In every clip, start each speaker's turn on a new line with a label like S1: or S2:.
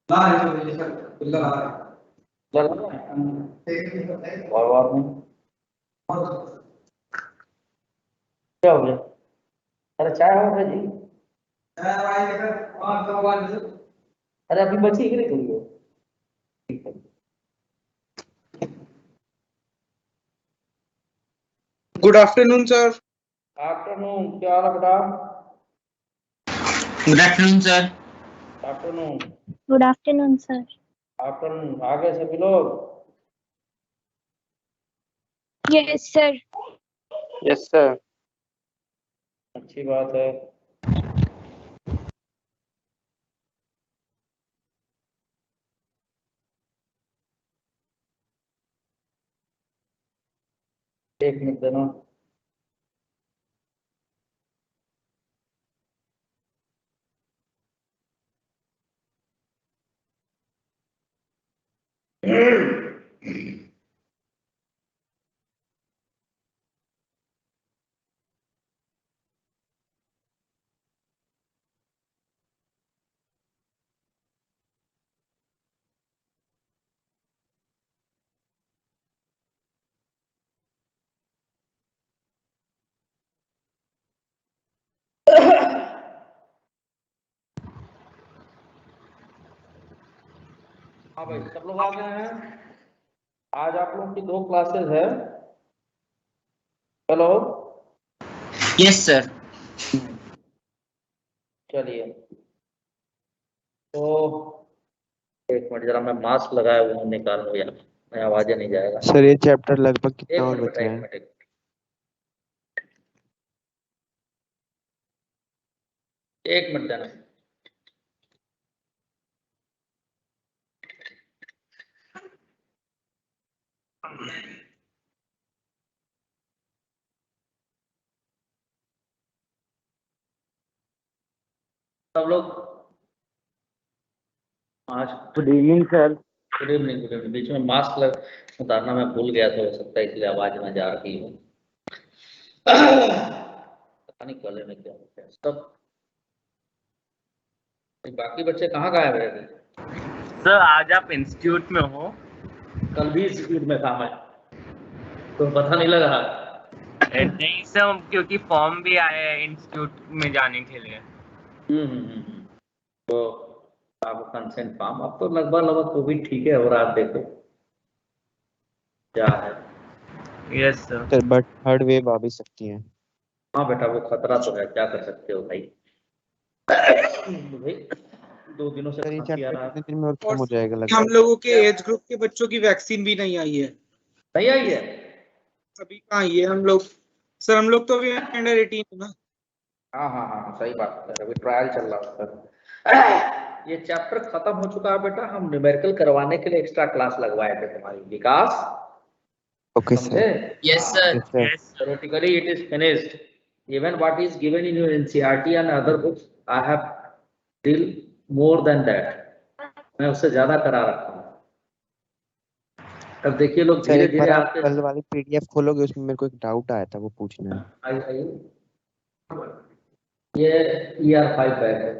S1: और क्या हो गया? अरे चाय हो गया जी। अरे अभी बची कि नहीं थोड़ी है? ठीक है।
S2: Good afternoon sir.
S1: आफ्टरनून, क्या हाल है बेटा?
S3: Good afternoon sir.
S1: Afternoon.
S4: Good afternoon sir.
S1: Afternoon. आ गए सभी लोग?
S4: Yes sir.
S2: Yes sir.
S1: अच्छी बात है। एक मिनट देना। हाँ भाई, सब लोग आ गए हैं। आज आप लोग की 2 क्लासेस है। हेलो।
S3: Yes sir.
S1: चलिए, तो एक मिनट जरा, मैं मास्क लगाया हुआ हूँ, निकाल लो यार, मैं आवाज़ें नहीं जाएगा।
S5: सर ये चैप्टर लगभग
S1: एक
S5: कितना और
S1: मिनट
S5: बचा
S1: बेटा,
S5: है?
S1: एक मिनट, एक मिनट देना। सब लोग आज
S2: good evening sir.
S1: Good evening, good evening. बीच में मास्क उतारना मैं भूल गया था, हो सकता है इसलिए आवाज ना जा रही हो। पता नहीं गले में क्या हो गया सब। बाकी बच्चे कहाँ गायब है अभी?
S3: सर आज आप इंस्टीट्यूट में हो?
S1: कल भी इंस्टीट्यूट में था मैं, तो पता नहीं लगा।
S3: नहीं सर, क्योंकि फॉर्म भी आया है इंस्टीट्यूट में जाने के लिए।
S1: तो आपको कंसेंट फॉर्म, अब तो लगभग वो भी ठीक है हो रहा है, देखो क्या है।
S3: Yes sir.
S5: Sir but third wave आ भी सकती है।
S1: हाँ बेटा, वो खतरा तो है, क्या कर सकते हो भाई। भाई 2 दिनों से
S5: सर ये
S1: खांसी आ
S5: चैप्टर
S1: रहा
S5: कितने
S1: है।
S5: दिन में और खत्म हो जाएगा
S2: हम
S5: लगभग?
S2: लोगों के एज ग्रुप के बच्चों की वैक्सीन भी नहीं आई है।
S1: नहीं आई है?
S2: अभी कहाँ आई है? हम लोग सर, हम लोग तो अभी अंडर 18 है ना।
S1: हाँ हाँ हाँ, सही बात है, अभी ट्रायल चल रहा है सर। ये चैप्टर खत्म हो चुका है बेटा, हम न्यूमेरिकल करवाने के लिए एक्स्ट्रा क्लास लगवाए थे तुम्हारी, विकास
S5: ओके
S1: समझे?
S5: Sir.
S3: Yes sir.
S5: Yes sir.
S3: Yes.
S1: Theoretically it is finished. Even what is given in your NCERT and other books, I have deal more than that. मैं उससे ज्यादा करा रखा हूँ। अब देखिए लोग
S5: सर
S1: धीरे
S5: एक
S1: धीरे
S5: बार आप
S1: आपके
S5: कल वाली पीडीएफ खोलोगे, उसमें मेरे को एक डाउट आया था, वो पूछना है।
S1: आइए। ये ER5 बैच है,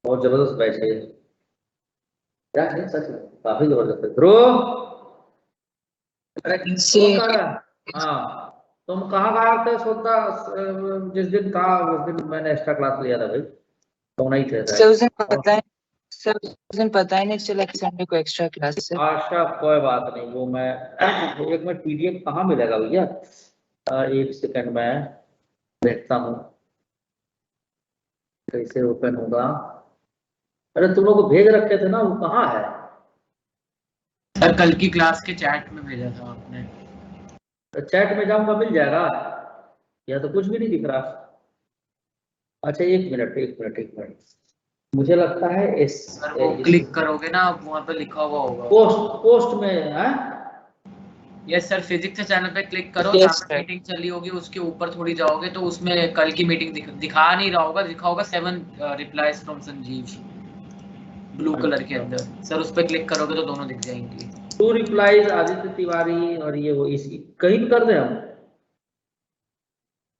S1: बहुत जबरदस्त बैच है। क्या है सच में, काफी जबरदस्त है। ध्रुव, अरे कौन कह रहा है? हाँ, तुम कहाँ गए थे सोता? जिस दिन था उस दिन मैंने एक्स्ट्रा क्लास लिया था भाई, तो नहीं थे
S6: सर उस दिन पता है, सर उस दिन पता ही नहीं चला कि संडे को एक्स्ट्रा क्लास है सर।
S1: अच्छा कोई बात नहीं, वो मैं एक मिनट, PDF कहाँ मिलेगा भैया? एक सेकंड में देखता हूँ कैसे ओपन होगा। अरे तुम लोग को भेज रखे थे ना, वो कहाँ है?
S3: सर कल की क्लास के चैट में भेजा था आपने।
S1: तो चैट में जाऊंगा मिल जाएगा, या तो कुछ भी नहीं दिख रहा। अच्छा एक मिनट, एक मिनट, एक मिनट, मुझे लगता है
S3: सर वो क्लिक करोगे ना, आप वहाँ पे लिखा हुआ होगा
S1: पोस्ट में है।
S3: यस सर, फिजिक्स के चैनल पे क्लिक करो,
S6: Yes,
S3: जहाँ पे
S6: sir.
S3: मीटिंग चली होगी उसके ऊपर थोड़ी जाओगे तो उसमें कल की मीटिंग दिखा नहीं रहा होगा, दिखा होगा 7 replies from Sanjeev, blue colour के अंदर। सर उस पर क्लिक करोगे तो दोनों दिख जाएंगे।
S1: 2 रिप्लाईज आदित्य तिवारी, और ये वो इसी कहीं भी कर दे हम।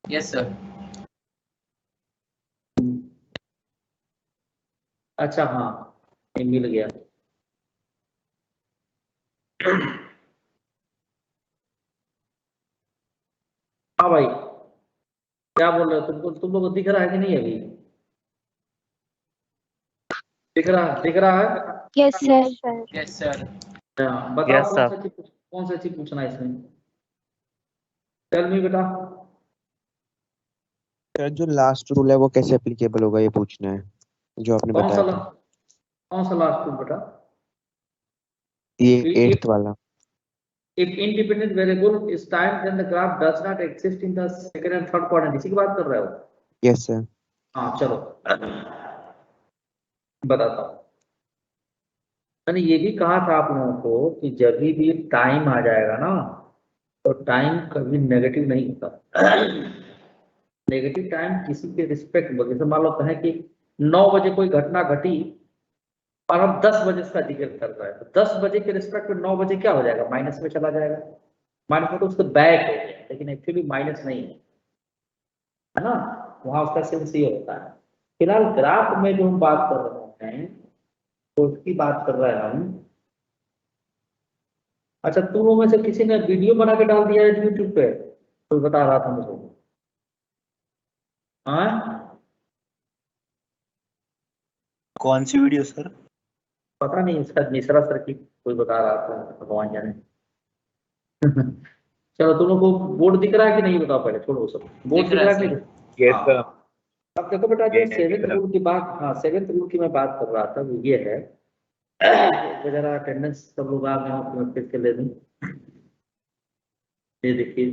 S3: Yes sir.
S1: अच्छा हाँ, ये मिल गया। हाँ भाई, क्या बोल रहे हो? तुम लोग को दिख रहा है कि नहीं अभी? दिख रहा है?
S4: Yes, sir.
S3: Yes sir.
S1: हाँ, बताओ
S5: Yes, sir.
S1: कौन सा चीज पूछना है इसमें? टेल मी बेटा।
S5: सर जो लास्ट रूल है वो कैसे एप्लीकेबल होगा ये पूछना है, जो आपने
S1: कौन सा
S5: बताया था।
S1: कौन सा लास्ट रूल बेटा?
S5: ये
S1: If
S5: 8th वाला।
S1: independent variable is time, then the graph does not exist in the second and third quadrant. इसी की बात कर रहे हो?
S5: Yes sir.
S1: हाँ चलो बताता हूँ। मैंने ये भी कहा था आप लोगों को कि जब भी टाइम आ जाएगा ना, तो टाइम कभी नेगेटिव नहीं होता। नेगेटिव टाइम किसी के रिस्पेक्ट में, जैसे मान लो कहें कि 9 बजे कोई घटना घटी और हम 10 बजे इसका जिक्र कर रहे हैं, तो 10 बजे के रिस्पेक्ट में 9 बजे क्या हो जाएगा? माइनस में चला जाएगा। माइनस में तो उसका बैक हो गया, लेकिन एक्चुअली माइनस नहीं है ना, वहां उसका सेंस ये होता है। फिलहाल ग्राफ में जो हम बात कर रहे हैं तो उसकी बात कर रहे हैं हम। अच्छा, तुम लोगों में से किसी ने वीडियो बना के डाल दिया है यूट्यूब पे? कोई बता रहा था मुझे। हाँ,
S7: कौन सी वीडियो सर?
S1: पता नहीं, इसका मिश्रा सर की कोई बता रहा था, भगवान जाने। चलो, तुम लोग को बोर्ड दिख रहा है कि नहीं बताओ, पहले छोड़ो सब। बोर्ड
S3: दिख
S1: दिख
S3: रहा
S1: रहा
S3: है
S1: है कि
S3: सर।
S1: नहीं?
S7: यस
S1: हाँ।
S7: सर।
S1: अब देखो बेटा, जो
S7: ये
S1: सेवेंथ
S7: दिख रहा।
S1: रूल की बात, हाँ सेवेंथ रूल की मैं बात कर रहा था, वो ये है। जरा अटेंडेंस सब लोग आ गए हो तो मैं फिर से ले दूं। ये देखिए,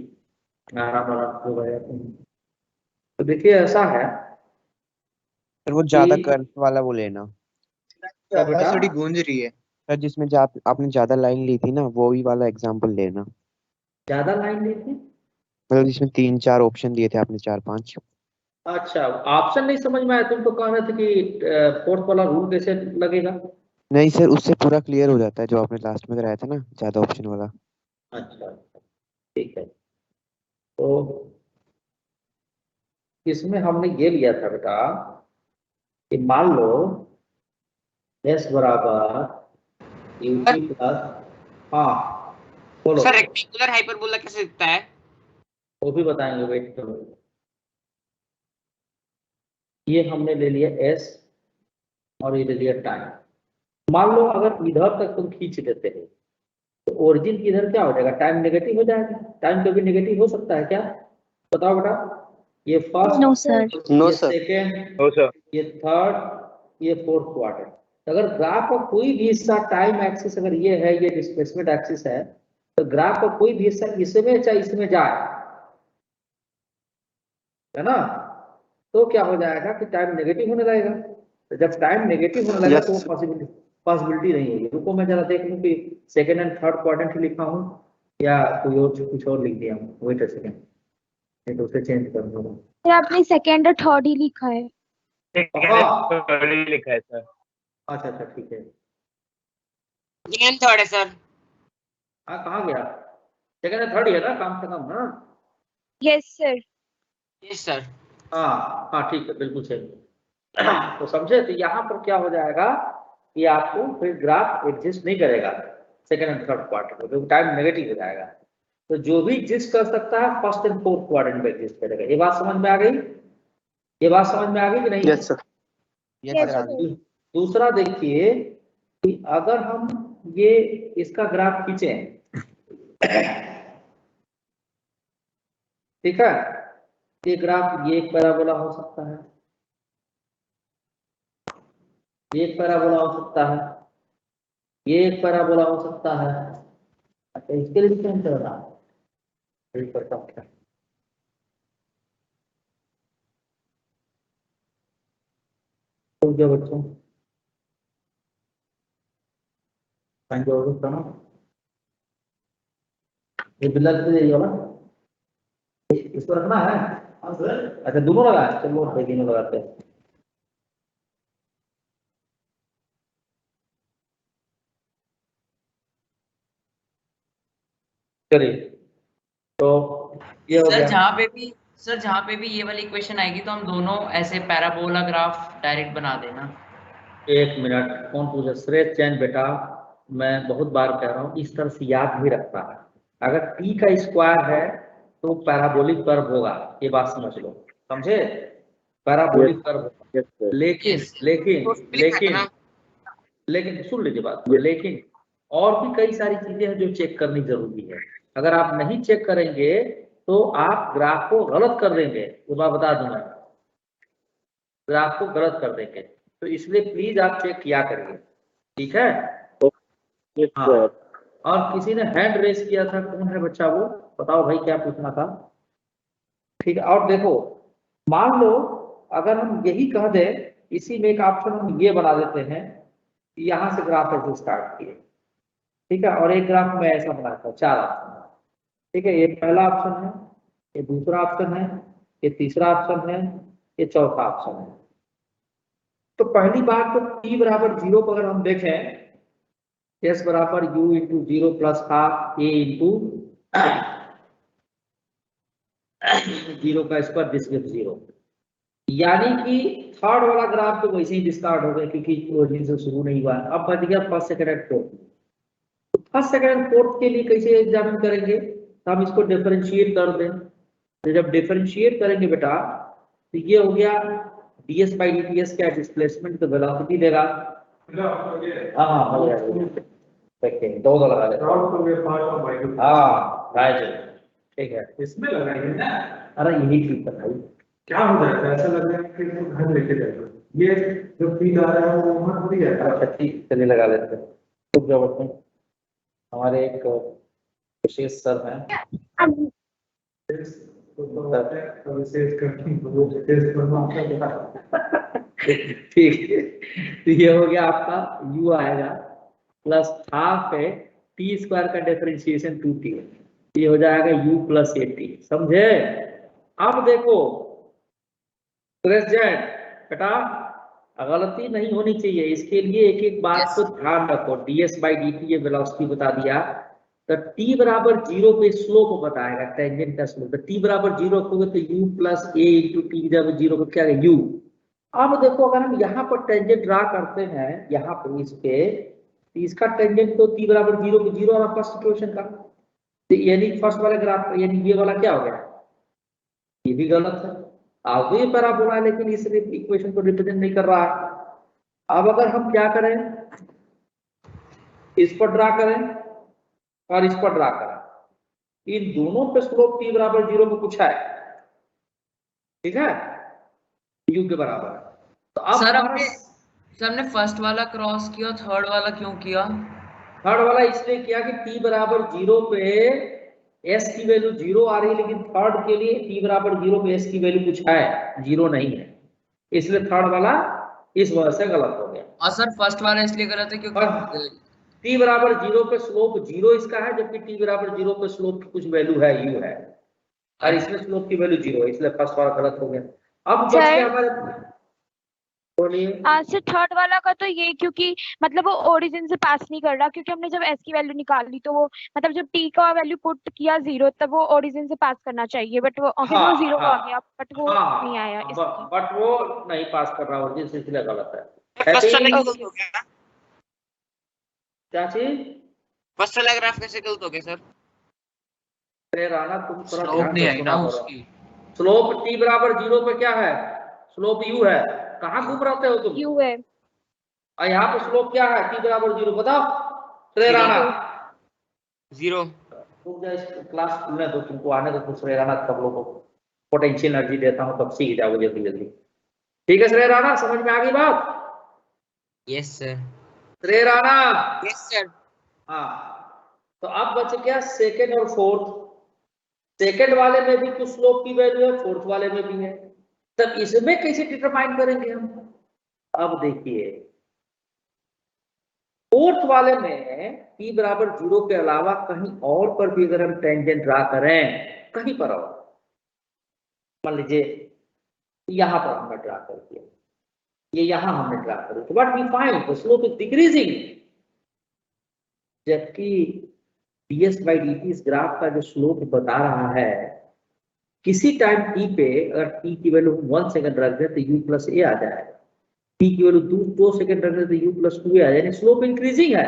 S1: आराम आराम हो गया। तो देखिए ऐसा है
S5: सर वो ज्यादा
S1: कि
S5: कर्व वाला वो लेना।
S1: क्या बेटा?
S6: थोड़ी गूंज रही है।
S5: सर जिसमें आपने ज्यादा लाइन ली थी ना, वो ही वाला एग्जांपल लेना।
S1: ज्यादा लाइन ली थी?
S5: मतलब जिसमें 3-4 ऑप्शन दिए थे आपने, 4-5।
S1: अच्छा, ऑप्शन नहीं समझ में आया। तुम तो कह रहे थे कि फोर्थ वाला रूल कैसे लगेगा?
S5: नहीं सर, उससे पूरा क्लियर हो जाता है जो आपने लास्ट में कराया था ना, ज्यादा ऑप्शन वाला।
S1: अच्छा, ठीक है। तो इसमें हमने ये लिया था बेटा कि मान लो s बराबर ut प्लस, हाँ बोलो।
S3: सर रेक्टेंगुलर हाइपरबोला कैसे दिखता है?
S1: वो भी बताएंगे, वेट करो। ये हमने ले लिया s और ये ले लिया टाइम। मान लो अगर इधर तक तुम खींच देते हो तो ओरिजिन की इधर क्या हो जाएगा? टाइम नेगेटिव हो जाएगा। टाइम कभी नेगेटिव हो सकता है क्या? बताओ बेटा। ये फर्स्ट,
S4: No, sir.
S1: ये सेकेंड,
S7: नो सर।
S1: ये थर्ड, ये फोर्थ क्वार्टर। अगर ग्राफ का कोई भी हिस्सा टाइम एक्सिस अगर ये है, ये डिस्प्लेसमेंट एक्सिस है, तो ग्राफ का कोई भी हिस्सा इसमें चाहे इसमें जाए, है ना, तो क्या हो जाएगा कि टाइम नेगेटिव होने लगेगा। तो जब टाइम नेगेटिव होने लगेगा तो वो पॉसिबिलिटी नहीं है। रुको मैं जरा देख लूं कि सेकेंड एंड थर्ड क्वाड्रेंट ही लिखा हूं या कोई और कुछ और लिख दिया हूं। वेट अ सेकेंड, नहीं तो उसे चेंज कर दूंगा।
S4: सर आपने सेकेंड और थर्ड ही लिखा है।
S7: लिखा है सर।
S1: अच्छा अच्छा, ठीक है।
S3: सेकंड थर्ड है सर।
S1: हाँ, कहाँ गया? सेकेंड एंड थर्ड ही है ना, कम से कम ना।
S4: Yes, sir.
S3: Yes sir.
S1: हाँ हाँ, ठीक है, बिल्कुल सही। तो समझे? तो यहाँ पर क्या हो जाएगा कि आपको फिर ग्राफ एग्जिस्ट नहीं करेगा सेकेंड एंड थर्ड क्वार्टर में, क्योंकि टाइम नेगेटिव हो जाएगा। तो जो भी एग्जिस्ट कर सकता है फर्स्ट एंड फोर्थ क्वाड्रेंट में एग्जिस्ट करेगा। ये बात समझ में आ गई? ये बात समझ में आ गई कि नहीं?
S7: Yes sir.
S4: Yes,
S1: अच्छा,
S4: sir.
S1: दूसरा देखिए कि अगर हम ये इसका ग्राफ खींचे, ठीक है, ये ग्राफ, ये एक पैराबोला हो सकता है, ये एक पैराबोला हो सकता है, ये एक पैराबोला हो सकता है। अच्छा, इसके लिए क्या चल रहा है? फिर करता हूं क्या? तो क्या बच्चों, ना ये बिल्ला कितने ये वाला, इसको रखना है। अच्छा, दोनों लगा है, चलो भाई दोनों लगाते हैं। चलिए, तो ये हो
S3: सर
S1: गया।
S3: जहाँ पे भी ये वाली इक्वेशन आएगी तो हम दोनों ऐसे पैराबोला ग्राफ डायरेक्ट बना देना।
S1: एक मिनट, कौन पूछा? श्रेष्ठ जैन बेटा, मैं बहुत बार कह रहा हूँ इस तरह से याद नहीं रखना है। अगर टी का स्क्वायर है तो पैराबोलिक कर्व होगा, ये बात समझ लो, समझे? पैराबोलिक कर्व होगा। लेकिन लेकिन लेकिन लेकिन सुन लीजिए बात, लेकिन और भी कई सारी चीजें हैं जो चेक करनी जरूरी है। अगर आप नहीं चेक करेंगे तो आप ग्राफ को गलत कर देंगे, वो मैं बता दूंगा, ग्राफ को गलत कर देंगे। तो इसलिए प्लीज आप चेक किया करिए, ठीक है? हाँ। और किसी ने हैंड रेस किया था, कौन है बच्चा वो? बताओ भाई क्या पूछना था? ठीक है। और देखो, मान लो अगर हम यही कह दें, इसी में एक ऑप्शन हम ये बना देते हैं, यहां से ग्राफ ऐसे स्टार्ट किए, ठीक है, और एक ग्राफ में ऐसा बनाया था, 4 ऑप्शन, ठीक है, ये पहला ऑप्शन है, ये दूसरा ऑप्शन है, ये तीसरा ऑप्शन है, ये चौथा ऑप्शन है। तो पहली बात तो t बराबर 0 पर अगर हम देखें, s बराबर u into 0 plus half a into 0 का स्क्वायर, दिस गिव्स 0। यानी कि थर्ड वाला ग्राफ तो वैसे ही डिस्कार्ड हो गया क्योंकि ओरिजिन से शुरू नहीं हुआ। अब बच गया first, second and fourth. First, second and fourth के लिए कैसे एग्जामिन करेंगे? तो हम इसको डिफरेंशिएट कर दें। तो जब डिफरेंशिएट करेंगे बेटा, तो ये हो गया ds बाई dt, क्या डिस्प्लेसमेंट तो वेलोसिटी देगा। हाँ हो गया, देखिए दो लगा लेते हैं। हाँ राइट, ठीक है, इसमें लगाएंगे ना। अरे यही ठीक है भाई, क्या हो जाता है, ऐसा लग रहा है कि वो घर लेके जाएगा, ये जो फील आ रहा है वो वहां थोड़ी जाता है। अच्छा ठीक, चलिए लगा लेते हैं। तो जब हमारे एक विशेष सर हैं, ठीक है, तो ये हो गया आपका u आएगा प्लस हाफ है टी स्क्वायर का डिफरेंशिएशन 2t, ये हो जाएगा u प्लस 8t, समझे? अब देखो बेटा, गलती नहीं होनी चाहिए, इसके लिए एक एक बात को ध्यान रखो। ds बाई dt ये वेलोसिटी बता दिया, तो t बराबर 0 पे स्लोप बताएगा, टेंजेंट का स्लोप। तो t बराबर 0 रखोगे तो u plus a into T जब 0 को क्या है u। अब देखो अगर हम यहाँ पर टेंजेंट ड्रा करते हैं, यहाँ पर इस पे, तो इसका टेंजेंट तो t बराबर 0 पे 0 वाला फर्स्ट इक्वेशन का, तो यानी फर्स्ट वाले ग्राफ, यानी ये वाला क्या हो गया, ये भी गलत है। अब ये पैराबोला है लेकिन इस इक्वेशन को रिप्रेजेंट नहीं कर रहा है। अब अगर हम क्या करें, इस पर ड्रा करें और इस पर ड्रा करें, इन दोनों पे स्लोप t बराबर 0 पे कुछ है, ठीक है, u के बराबर। तो अब
S3: सर हमने फर्स्ट वाला क्रॉस किया, थर्ड वाला क्यों किया?
S1: थर्ड वाला इसलिए किया कि t बराबर 0 पे s की वैल्यू 0 आ रही है, लेकिन थर्ड के लिए t बराबर 0 पे s की वैल्यू कुछ है, 0 नहीं है, इसलिए थर्ड वाला इस वजह से गलत हो गया।
S3: और सर फर्स्ट वाला इसलिए गलत है क्योंकि
S1: t बराबर 0 पे स्लोप 0 इसका है, जबकि t बराबर 0 पे स्लोप की कुछ वैल्यू है, u है, और इसमें स्लोप की वैल्यू 0 है, इसलिए फर्स्ट वाला गलत हो गया। अब बच गया हमारे,
S4: सर थर्ड वाला का तो ये क्योंकि मतलब वो ओरिजिन से पास नहीं कर रहा, क्योंकि हमने जब s की वैल्यू निकाली तो वो मतलब जब t का वैल्यू पुट किया 0 तब वो ओरिजिन से पास करना चाहिए, बट वो वो 0 आ गया, बट वो नहीं आया,
S1: बट वो नहीं पास कर रहा ओरिजिन से, इसलिए गलत है। क्या चीज?
S3: फर्स्ट वाला ग्राफ कैसे गलत हो गया सर?
S1: अरे राणा तुम थोड़ा
S3: स्लोप नहीं आई ना उसकी।
S1: स्लोप t बराबर 0 पे क्या है, स्लोप u है, कहाँ घूम रहते हो तुम?
S4: u है,
S1: और यहाँ पे स्लोप क्या है, t बराबर 0, बताओ श्रेय राणा।
S3: 0
S1: क्लास खुलने दो, तुमको आने दो, तो श्रेय राणा सब लोगों को पोटेंशियल एनर्जी देता हूँ, तब सीख जाओगे जल्दी जल्दी, ठीक है श्रेय राणा, समझ में आ गई बात?
S3: Yes sir.
S1: श्रेय राणा,
S3: यस सर।
S1: हाँ, तो अब बच गया सेकेंड और फोर्थ। सेकेंड वाले में भी कुछ स्लोप की वैल्यू है, फोर्थ वाले में भी है, तब इसमें कैसे डिटरमाइन करेंगे हम? अब देखिए फोर्थ वाले में t बराबर 0 के अलावा कहीं और पर भी अगर हम टेंजेंट ड्रा करें, कहीं पर और, मान लीजिए यहां पर हमने ड्रा कर दिया, ये यहां हमने ड्रा कर दिया, तो what we find, the slope is decreasing, जबकि ds बाई dt इस ग्राफ का जो स्लोप बता रहा है, किसी टाइम t पे अगर t की वैल्यू 1 सेकंड रख दें तो u प्लस a आ जाएगा, टी की वैल्यू 2 सेकंड रखने से u प्लस 2 आ, यानी स्लोप इंक्रीजिंग है,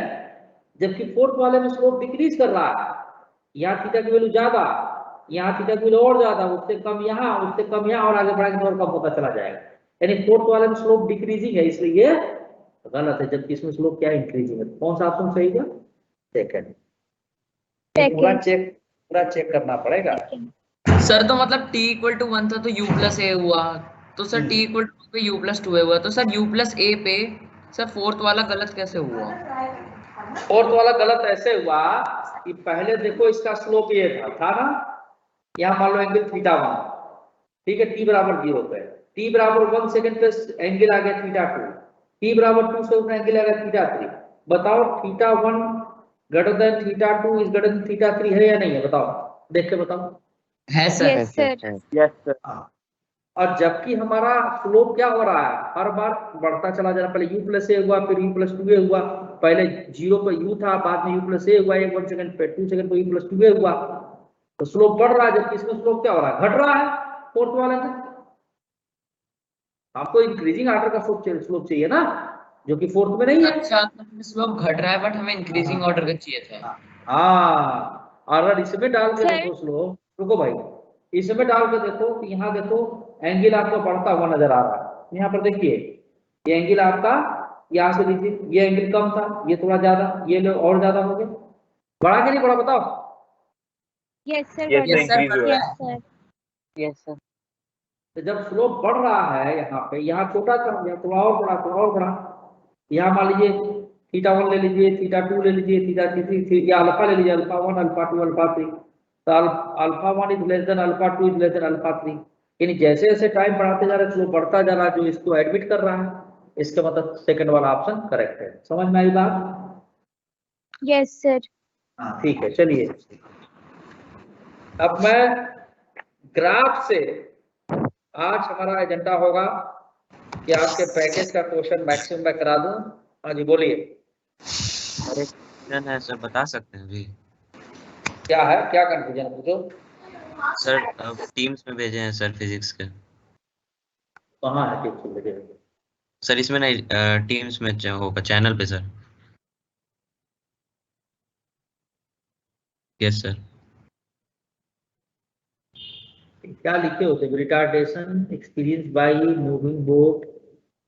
S1: जबकि फोर्थ वाले में स्लोप डिक्रीज कर रहा है। यहाँ थीटा की वैल्यू ज्यादा, यहाँ थीटा की वैल्यू और ज्यादा, उससे कम यहाँ, उससे कम यहाँ, और आगे बढ़ाएंगे तो और कम होता चला जाएगा, यानी फोर्थ वाले में स्लोप डिक्रीजिंग है, इसलिए ये गलत है, जबकि इसमें स्लोप क्या इंक्रीजिंग है। कौन सा ऑप्शन सही है? सेकंड। पूरा चेक करना पड़ेगा।
S3: सर तो मतलब t इक्वल टू 1 था तो u प्लस a हुआ, तो सर t इक्वल टू पे u प्लस 2a हुआ, तो सर u प्लस a पे सर फोर्थ वाला गलत कैसे हुआ?
S1: फोर्थ वाला गलत ऐसे हुआ कि पहले देखो इसका स्लोप ये था ना, यहाँ मान लो एंगल थीटा 1, ठीक है, t बराबर 0 पे, t बराबर 1 सेकंड पे एंगल आ गया थीटा 2, t बराबर 2 सेकंड एंगल आ गया थीटा 3। बताओ theta 1 greater than theta 2 is greater than theta 3 है या नहीं है? बताओ, देख के बताओ।
S3: है sir.
S4: Yes sir.
S2: Yes sir.
S1: और जबकि हमारा स्लोप क्या हो रहा है, हर बार बढ़ता चला जा रहा है, पहले u प्लस a हुआ, फिर u प्लस 2a हुआ, पहले 0 पे u था, बाद में u प्लस a हुआ, 1 सेकंड पे 2 सेकंड पे u प्लस 2a हुआ, तो स्लोप बढ़ रहा है, जबकि इसमें स्लोप क्या हो रहा है, घट रहा है फोर्थ वाले में। आपको इंक्रीजिंग ऑर्डर का स्लोप चाहिए ना, जो कि फोर्थ में नहीं है।
S3: अच्छा, स्लोप घट रहा है बट हमें इंक्रीजिंग ऑर्डर का चाहिए था।
S1: हाँ, अगर इसमें डाल के देखो स्लोप, रुको भाई, इसमें डाल के देखो कि यहाँ देखो एंगल आपका बढ़ता हुआ नजर आ रहा है। यहाँ पर देखिए ये एंगल आपका, यहाँ से लीजिए, ये एंगल कम था, ये थोड़ा ज्यादा, ये लोग और ज्यादा हो गया, बढ़ा कि नहीं बढ़ा? बताओ।
S4: Yes sir.
S2: Yes, sir, increase हुआ है।
S4: Yes sir.
S6: Yes, sir.
S1: तो जब स्लोप बढ़ रहा है यहाँ पे, यहाँ छोटा था, यहाँ थोड़ा और बढ़ा, थोड़ा और बढ़ा, यहाँ मान लीजिए थीटा 1 ले लीजिए, थीटा 2 ले लीजिए, थीटा 3, या अल्फा ले लीजिए, अल्फा 1, अल्फा 2, अल्फा 3, तो alpha 1 is less than alpha 2 is less than alpha 3, यानी जैसे जैसे टाइम बढ़ाते जा रहे स्लोप बढ़ता जा रहा है, जो इसको एडमिट कर रहा है, इसका मतलब सेकंड वाला ऑप्शन करेक्ट है। समझ में आई बात?
S4: Yes sir.
S1: हाँ ठीक है, चलिए अब मैं ग्राफ से, आज हमारा एजेंडा होगा कि आपके पैकेज का क्वेश्चन मैक्सिमम मैं करा दूं। हाँ जी बोलिए।
S8: अरे कंफ्यूजन है सर, बता सकते हैं अभी?
S1: क्या है, क्या कंफ्यूजन पूछो।
S8: सर अब टीम्स में भेजे हैं सर फिजिक्स के।
S1: कहाँ है टिप्स भेजे?
S8: सर इसमें नहीं, टीम्स में होगा चैनल पे सर। Yes sir.
S1: क्या लिखे होते? Retardation experience by moving boat,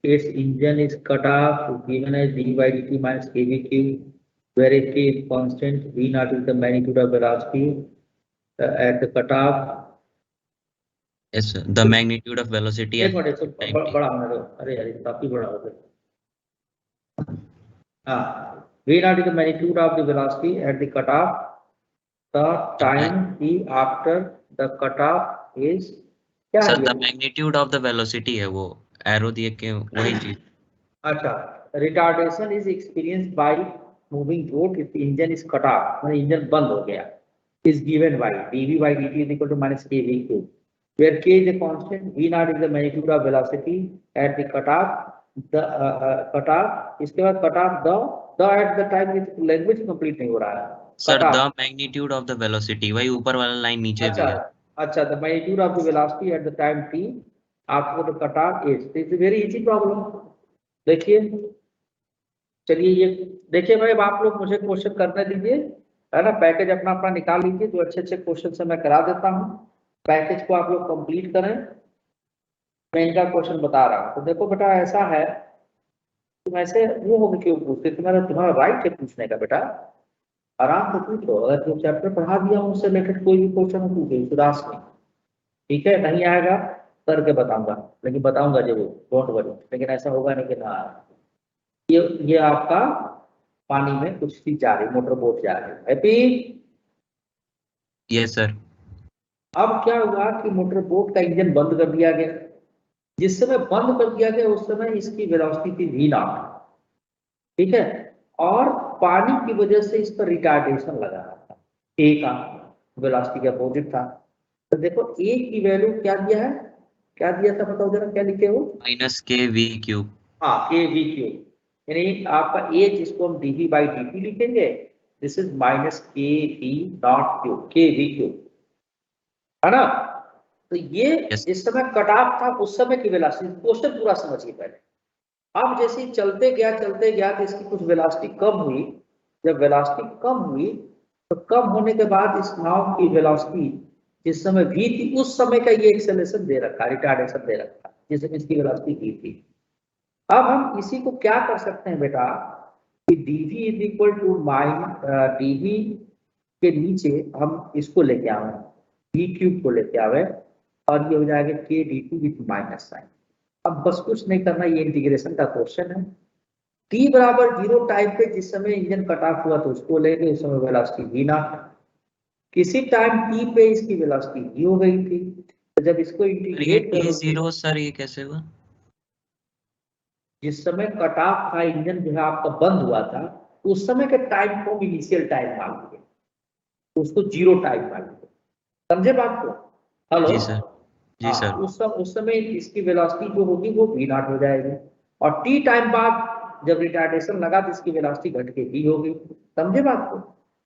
S1: its engine is cut off, given as D by D T minus K V Q, where a k is constant, v naught is the magnitude of velocity at the cutoff.
S8: Yes sir, the magnitude of velocity
S1: एक
S8: at
S1: minute,
S8: time t.
S1: बड़ा होने दो, अरे यार काफी बड़ा हो गया। हाँ, v naught is the magnitude of the velocity at the cutoff, the time t after the cutoff is क्या
S8: सर
S1: है?
S8: the magnitude of the velocity है वो, एरो दिए के वही चीज।
S1: अच्छा, retardation is experience by moving boat if engine is cut of, मतलब इंजन बंद हो गया, is given by dv by dt is equal to minus kv cube, where k is a constant, v naught is the magnitude of velocity at the cutoff, the cutoff, इसके बाद cutoff the at the time is language complete नहीं हो रहा है
S8: sir the magnitude of the velocity, वही ऊपर वाला line नीचे भी है।
S1: अच्छा, the magnitude of the velocity at the time t after the cutoff is, this is very easy problem। देखिए, चलिए ये देखिए भाई, अब आप लोग मुझे क्वेश्चन करने दीजिए, है ना, पैकेज अपना अपना निकाल लीजिए, जो अच्छे अच्छे क्वेश्चन से मैं करा देता हूँ, पैकेज को आप लोग कंप्लीट करें, मैं इनका क्वेश्चन बता रहा हूँ। तो देखो बेटा ऐसा है, तुम ऐसे वो हो क्यों पूछते, तुम्हारा राइट है पूछने का बेटा, आराम से पूछो, अगर जो चैप्टर पढ़ा दिया उससे रिलेटेड कोई भी क्वेश्चन हो पूछो, उदास नहीं, ठीक है, नहीं आएगा करके बताऊंगा, लेकिन बताऊंगा जरूर, डोंट वरी, लेकिन ऐसा होगा नहीं कि ना। ये आपका पानी में कुछ चीज जा रही, मोटर बोट जा रही है, हैप्पी?
S8: Yes sir.
S1: अब क्या हुआ कि मोटर बोट का इंजन बंद कर दिया गया, जिस समय बंद कर दिया गया उस समय इसकी वेलोसिटी थी v नॉट, ठीक है, और पानी की वजह से इस पर रिटार्डेशन लगा रहा था, a का वेलोसिटी का अपोजिट था। तो देखो a की वैल्यू क्या दिया है, क्या दिया था बताओ जरा, क्या लिखे हो?
S8: Minus K we cube.
S1: हाँ, के वी क्यूब, यानी आपका a जिसको हम dv बाई dt लिखेंगे, this is minus K we not cube, के वी क्यूब, है ना। तो ये इस समय कट ऑफ था, उस समय की वेलोसिटी, क्वेश्चन पूरा समझिए पहले, अब जैसे ही चलते गया तो इसकी कुछ वेलोसिटी कम हुई। जब वेलोसिटी कम हुई तो कम होने के बाद इस नाव की वेलोसिटी जिस समय v थी उस समय का ये एक्सेलरेशन दे रखा, रिटार्डेशन दे रखा जिस समय इसकी वेलोसिटी v थी। अब हम इसी को क्या कर सकते हैं बेटा कि dv is equal to dv के नीचे हम इसको लेके आवे, v क्यूब को लेके आवे और ये हो जाएगा k dt with minus sign. अब बस कुछ नहीं करना, ये इंटीग्रेशन का क्वेश्चन है। t बराबर 0 टाइम पे जिस समय इंजन कट ऑफ हुआ तो उसको लेंगे, उस समय वेलोसिटी v नॉट। किसी टाइम t पे इसकी वेलोसिटी v हो गई थी, तो जब इसको इंटीग्रेट करोगे
S8: T0 सर ये कैसे हुआ?
S1: जिस समय कट ऑफ था इंजन जो है आपका बंद हुआ था उस समय के टाइम को इनिशियल टाइम मान लिया, उसको 0 टाइम मान लिया। समझे बात को? हेलो
S8: जी सर, जी सर।
S1: उस समय इसकी वेलोसिटी जो होगी वो v नॉट हो जाएगी और t टाइम बाद जब रिटार्डेशन लगा तो इसकी वेलोसिटी घट के v होगी। समझे बात को?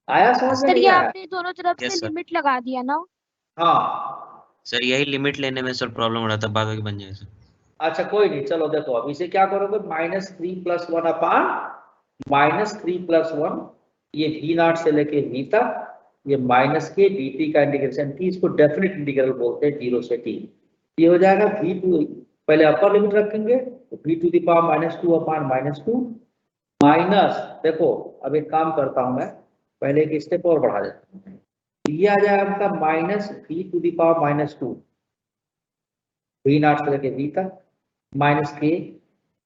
S1: आया समझ में?
S4: सर
S1: नहीं
S4: ये
S1: आया?
S4: आपने दोनों तरफ
S8: Yes,
S4: से
S8: sir.
S4: लिमिट लगा दिया ना?
S1: हाँ
S8: सर यही लिमिट लेने में सर प्रॉब्लम हो रहा था, बाद में बन जाए सर।
S1: अच्छा कोई नहीं, चलो देखो अब इसे क्या करोगे, -3 + 1 अपान -3 + 1 ये v नॉट से लेके v तक, ये माइनस के dt का इंटीग्रेशन t, इसको डेफिनेट इंटीग्रल बोलते हैं 0 से t। ये हो जाएगा v2, पहले अपर लिमिट रखेंगे तो v⁻² अपान -2 माइनस, देखो अब एक काम करता हूं मैं, पहले एक स्टेप और बढ़ा देता हूं, ये आ जाएगा आपका -v⁻², v नॉट से लेके v तक माइनस के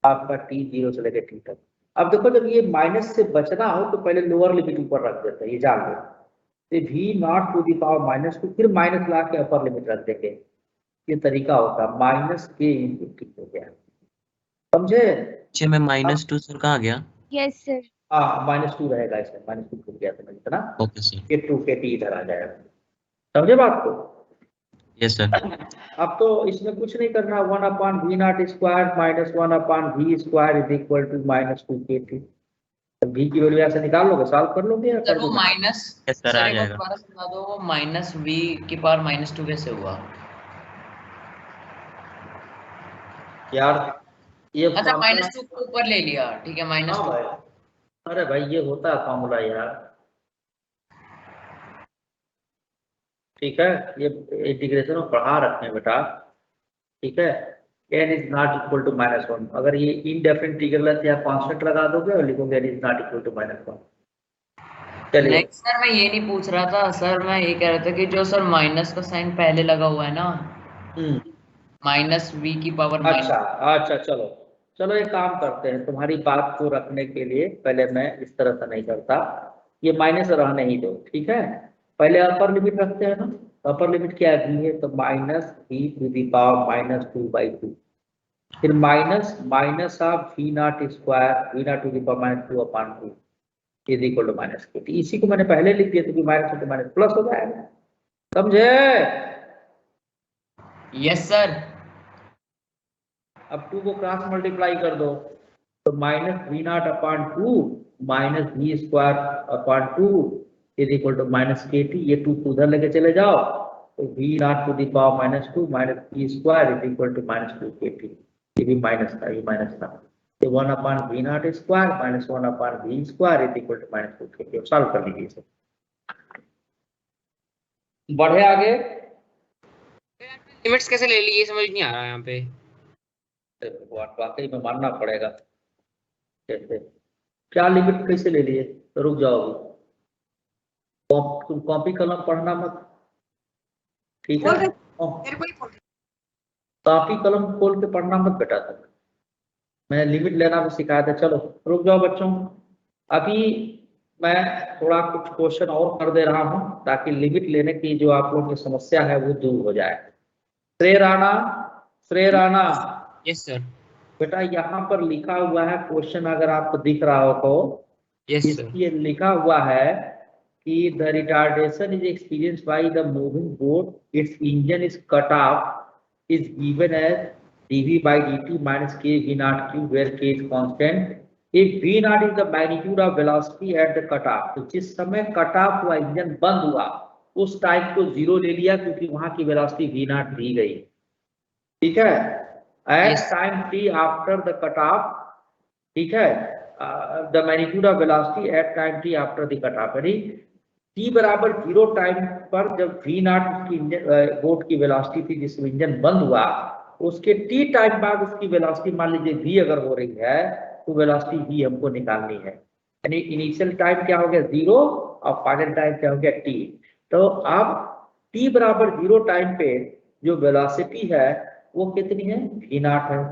S1: आपका t 0 से लेके t तक। अब देखो जब ये माइनस से बचना हो तो पहले लोअर लिमिट ऊपर रख देते हैं, ये जान लो, तो v⁻², फिर माइनस ला के अपर लिमिट रख देंगे, ये तरीका होता है -k × t हो गया। समझे?
S8: अच्छे में -2 सर कहाँ गया?
S4: Yes sir.
S1: हाँ -2 रहेगा इसमें, -2 खुल गया समझ इतना,
S8: ओके सर।
S1: ये 2 के t इधर आ जाएगा। समझे बात को?
S8: Yes sir.
S1: अब तो इसमें कुछ नहीं करना, 1/v⁻² -1/v² = -2kt। v की वैल्यू ऐसे निकाल लोगे, सॉल्व कर लोगे या
S3: सर
S1: कर
S3: वो
S1: दोगे?
S3: माइनस,
S8: यस सर,
S3: सर
S8: आ
S3: एक बार
S8: जाएगा।
S3: दोबारा समझा दो, वो -v⁻² कैसे हुआ?
S1: यार ये
S3: अच्छा
S1: फॉर्मूला,
S3: -2 को ऊपर ले लिया, ठीक है
S1: हाँ
S3: -2।
S1: भाई, अरे भाई ये होता है फॉर्मूला यार, ठीक है, ये इंटीग्रेशन में पढ़ा रखे हैं बेटा, ठीक है। n is not equal to -1, अगर ये इनडेफिनिट इंटीग्रल है तो यहाँ कांस्टेंट लगा दोगे और लिखोगे n is not equal to -1। चलिए
S3: नहीं सर मैं ये नहीं पूछ रहा था, सर मैं ये कह रहा था कि जो सर माइनस का साइन पहले लगा हुआ है ना, -v⁻−।
S1: अच्छा चलो चलो एक काम करते हैं, तुम्हारी बात को रखने के लिए पहले मैं इस तरह से नहीं करता, ये माइनस रहने ही दो, ठीक है। पहले अपर लिमिट रखते हैं ना, अपर लिमिट क्या है, तो -v⁻², फिर minus of v⁻², is equal to -kt। इसी को मैंने पहले लिख दिया तो माइनस तो माइनस प्लस हो जाएगा। समझे?
S3: Yes sir.
S1: अब 2 को क्रॉस मल्टीप्लाई कर दो तो -v⁻/2 -v²/2 is equal to -kt। ये 2 को उधर लेके चले जाओ तो v⁻² - v² is equal to -2kt। ये भी माइनस था, ये माइनस था, ये 1/v⁻² -1/v² is equal to -2kt। Solve कर लीजिए इसे, बढ़े आगे।
S9: लिमिट्स कैसे ले ली ये समझ नहीं आ रहा यहाँ पे।
S1: वाकई में मानना पड़ेगा, कैसे क्या लिमिट कैसे ले लिए? तो रुक जाओ, तुम कॉपी कलम पढ़ना मत, ठीक है, कॉपी कलम खोल के पढ़ना मत बेटा, तक मैंने लिमिट लेना भी सिखाया था। चलो रुक जाओ बच्चों, अभी मैं थोड़ा कुछ क्वेश्चन और कर दे रहा हूं ताकि लिमिट लेने की जो आप लोगों की समस्या है वो दूर हो जाए। श्रेय राणा।
S9: Yes sir.
S1: बेटा यहाँ पर लिखा हुआ है क्वेश्चन, अगर आपको दिख रहा हो तो इसलिए लिखा हुआ है कि the retardation is experienced by the moving boat, its engine is cut off, is given as dv/dt - k v⁻q where k is constant if v0 is the magnitude of velocity at the cut off। तो जिस समय cut off हुआ, engine बंद हुआ, उस time को 0 ले लिया क्योंकि वहां की वेलोसिटी v0 दी गई, ठीक है। At time t after the cut off ठीक है। The magnitude of velocity at time T after the cut off, यानी टी बराबर 0 टाइम पर जब v नॉट उसकी बोट की वेलोसिटी थी जिसमें इंजन बंद हुआ, उसके टी टाइम बाद उसकी वेलोसिटी मान लीजिए v अगर हो रही है तो वेलोसिटी v हमको निकालनी है। यानी इनिशियल टाइम क्या हो गया 0 और फाइनल टाइम क्या हो गया t। तो अब t बराबर 0 टाइम पे जो वेलोसिटी है वो कितनी है, v नॉट है।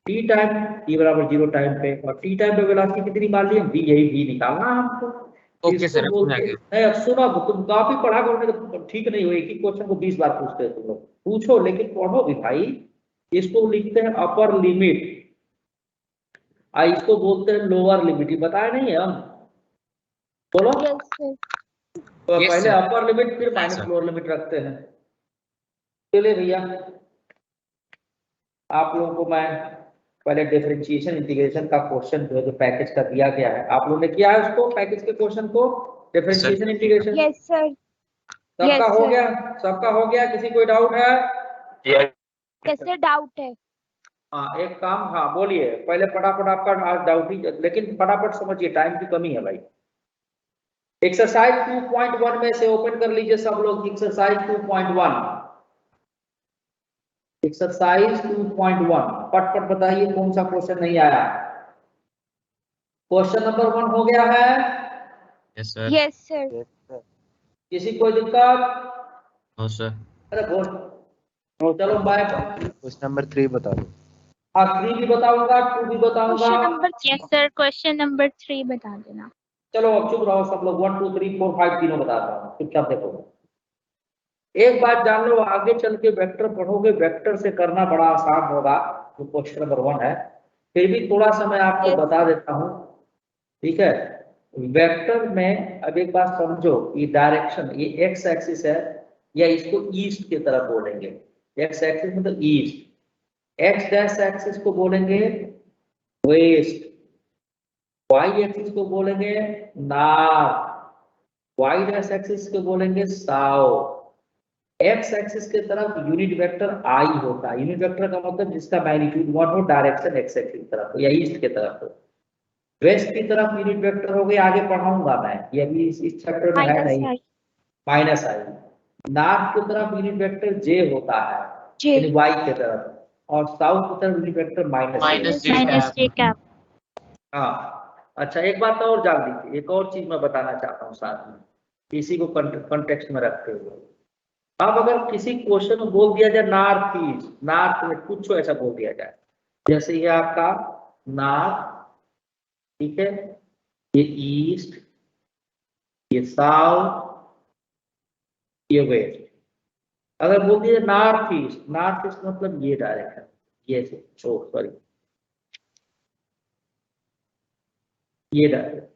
S1: टी टाइम t बराबर 0 टाइम पे और टी टाइम पे वेलोसिटी कितनी मान ली v, यही v निकालना है हमको।
S9: ओके सर,
S1: इसको बोलते हैं, अब सुनो, तुम काफी पढ़ा करोगे तो ठीक नहीं हो, एक ही क्वेश्चन को 20 बार पूछते हैं तुम लोग, पूछो लेकिन पढ़ो भी भाई। इसको लिखते हैं अपर लिमिट, इसको बोलते हैं लोअर लिमिट, ये बताया नहीं है हम, बोलो। तो
S9: Yes,
S1: पहले
S9: sir.
S1: अपर लिमिट फिर माइनस
S8: sir.
S1: लोअर लिमिट रखते हैं। चलिए भैया, आप लोगों को मैं पहले डिफरेंशिएशन इंटीग्रेशन का क्वेश्चन जो पैकेज का दिया गया है, आप लोगों ने किया है उसको, पैकेज के क्वेश्चन को, डिफरेंशिएशन इंटीग्रेशन।
S4: Yes sir.
S1: सबका हो गया, सबका हो गया, किसी कोई डाउट है?
S4: कैसे डाउट है?
S1: हाँ एक काम, हाँ बोलिए पहले, फटाफट आपका आज डाउट ही, लेकिन फटाफट समझिए, टाइम की कमी है भाई। एक्सरसाइज 2.1 में से ओपन कर लीजिए सब लोग, एक्सरसाइज 2.1, एक्सरसाइज 2.1 पट बताइए कौन सा क्वेश्चन नहीं आया। क्वेश्चन नंबर 1 हो गया है?
S8: Yes sir.
S4: Yes sir.
S1: किसी कोई दिक्कत?
S8: No sir.
S1: अरे बोल, चलो बाय।
S5: क्वेश्चन नंबर 3 बता दो।
S1: हाँ 3 भी बताऊंगा, 2 भी बताऊंगा।
S4: यस सर, क्वेश्चन नंबर 3 बता देना।
S1: चलो अब चुप रहो सब लोग, 1 2 3 4 5 तीनों बताता हूँ, चुपचाप देखो। एक बात जान लो, आगे चल के वेक्टर पढ़ोगे, वेक्टर से करना बड़ा आसान होगा, जो क्वेश्चन नंबर 1 है, फिर भी थोड़ा सा मैं आपको बता देता हूँ, ठीक है। वेक्टर में अब एक बात समझो, ये डायरेक्शन, ये एक्स एक्सिस है, या इसको ईस्ट की तरफ बोलेंगे, एक्स एक्सिस मतलब ईस्ट, एक्स डैश एक्सिस को बोलेंगे वेस्ट, वाई एक्सिस को बोलेंगे नॉर्थ, वाई डैश एक्सिस को बोलेंगे साउथ। एक्स एक्सिस के तरफ यूनिट वेक्टर आई होता है, यूनिट वेक्टर का मतलब जिसका मैग्नीट्यूड 1 हो, डायरेक्शन एक्स एक्सिस की तरफ या ईस्ट की तरफ हो। वेस्ट की तरफ यूनिट वेक्टर हो गई, आगे पढ़ाऊंगा मैं, ये अभी इस चैप्टर में है नहीं, माइनस आई। नॉर्थ की तरफ यूनिट वेक्टर जे होता है, यानी वाई की तरफ, और साउथ की तरफ यूनिट वेक्टर माइनस
S4: जे कैप।
S1: हाँ अच्छा, एक बात और जान लीजिए, एक और चीज मैं बताना चाहता हूँ साथ में, इसी को कॉन्टेक्स्ट में रखते हुए। अब अगर किसी क्वेश्चन में बोल दिया जाए नॉर्थ ईस्ट, नॉर्थ में कुछ ऐसा बोल दिया जाए, जैसे ये आपका नॉर्थ, ठीक है, ये ईस्ट, ये साउथ, ये वेस्ट, अगर बोल दिया नॉर्थ ईस्ट, नॉर्थ ईस्ट मतलब ये डायरेक्शन, ये सॉरी ये डायरेक्शन,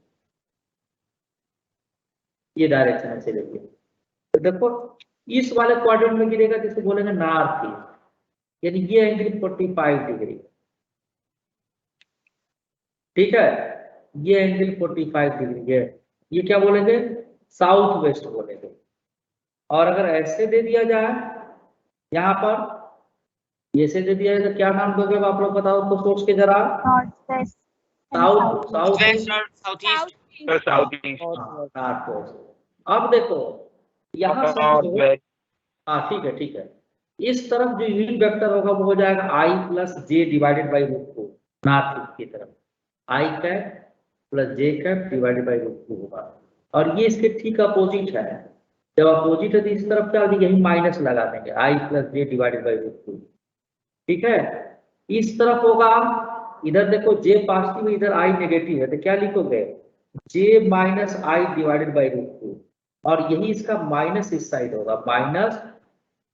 S1: ये डायरेक्शन ऐसे देखिए, तो देखो इस वाले क्वाड्रेंट में गिरेगा जिसको बोलेंगे नॉर्थ ईस्ट, यानी ये एंगल 45 डिग्री, ठीक है, ये एंगल 45 डिग्री है, ये क्या बोलेंगे साउथ वेस्ट बोलेंगे। और अगर ऐसे दे दिया जाए, यहाँ पर ऐसे दे दिया जाए तो क्या नाम दोगे आप लोग बताओ तो सोच के जरा। South south east. अब देखो यहाँ से, हाँ ठीक है, इस तरफ जो यूनिट वेक्टर होगा वो हो जाएगा I plus J divided by root 2, north की तरफ I cap plus J cap divided by root 2 होगा, और ये इसके ठीक अपोजिट है, जब अपोजिट है तो इस तरफ क्या यही माइनस लगा देंगे, I plus J divided by root 2, ठीक है। इस तरफ होगा, इधर देखो जे पॉजिटिव इधर आई नेगेटिव है, तो क्या लिखोगे J minus I divided by root 2, और यही इसका माइनस इस साइड होगा, minus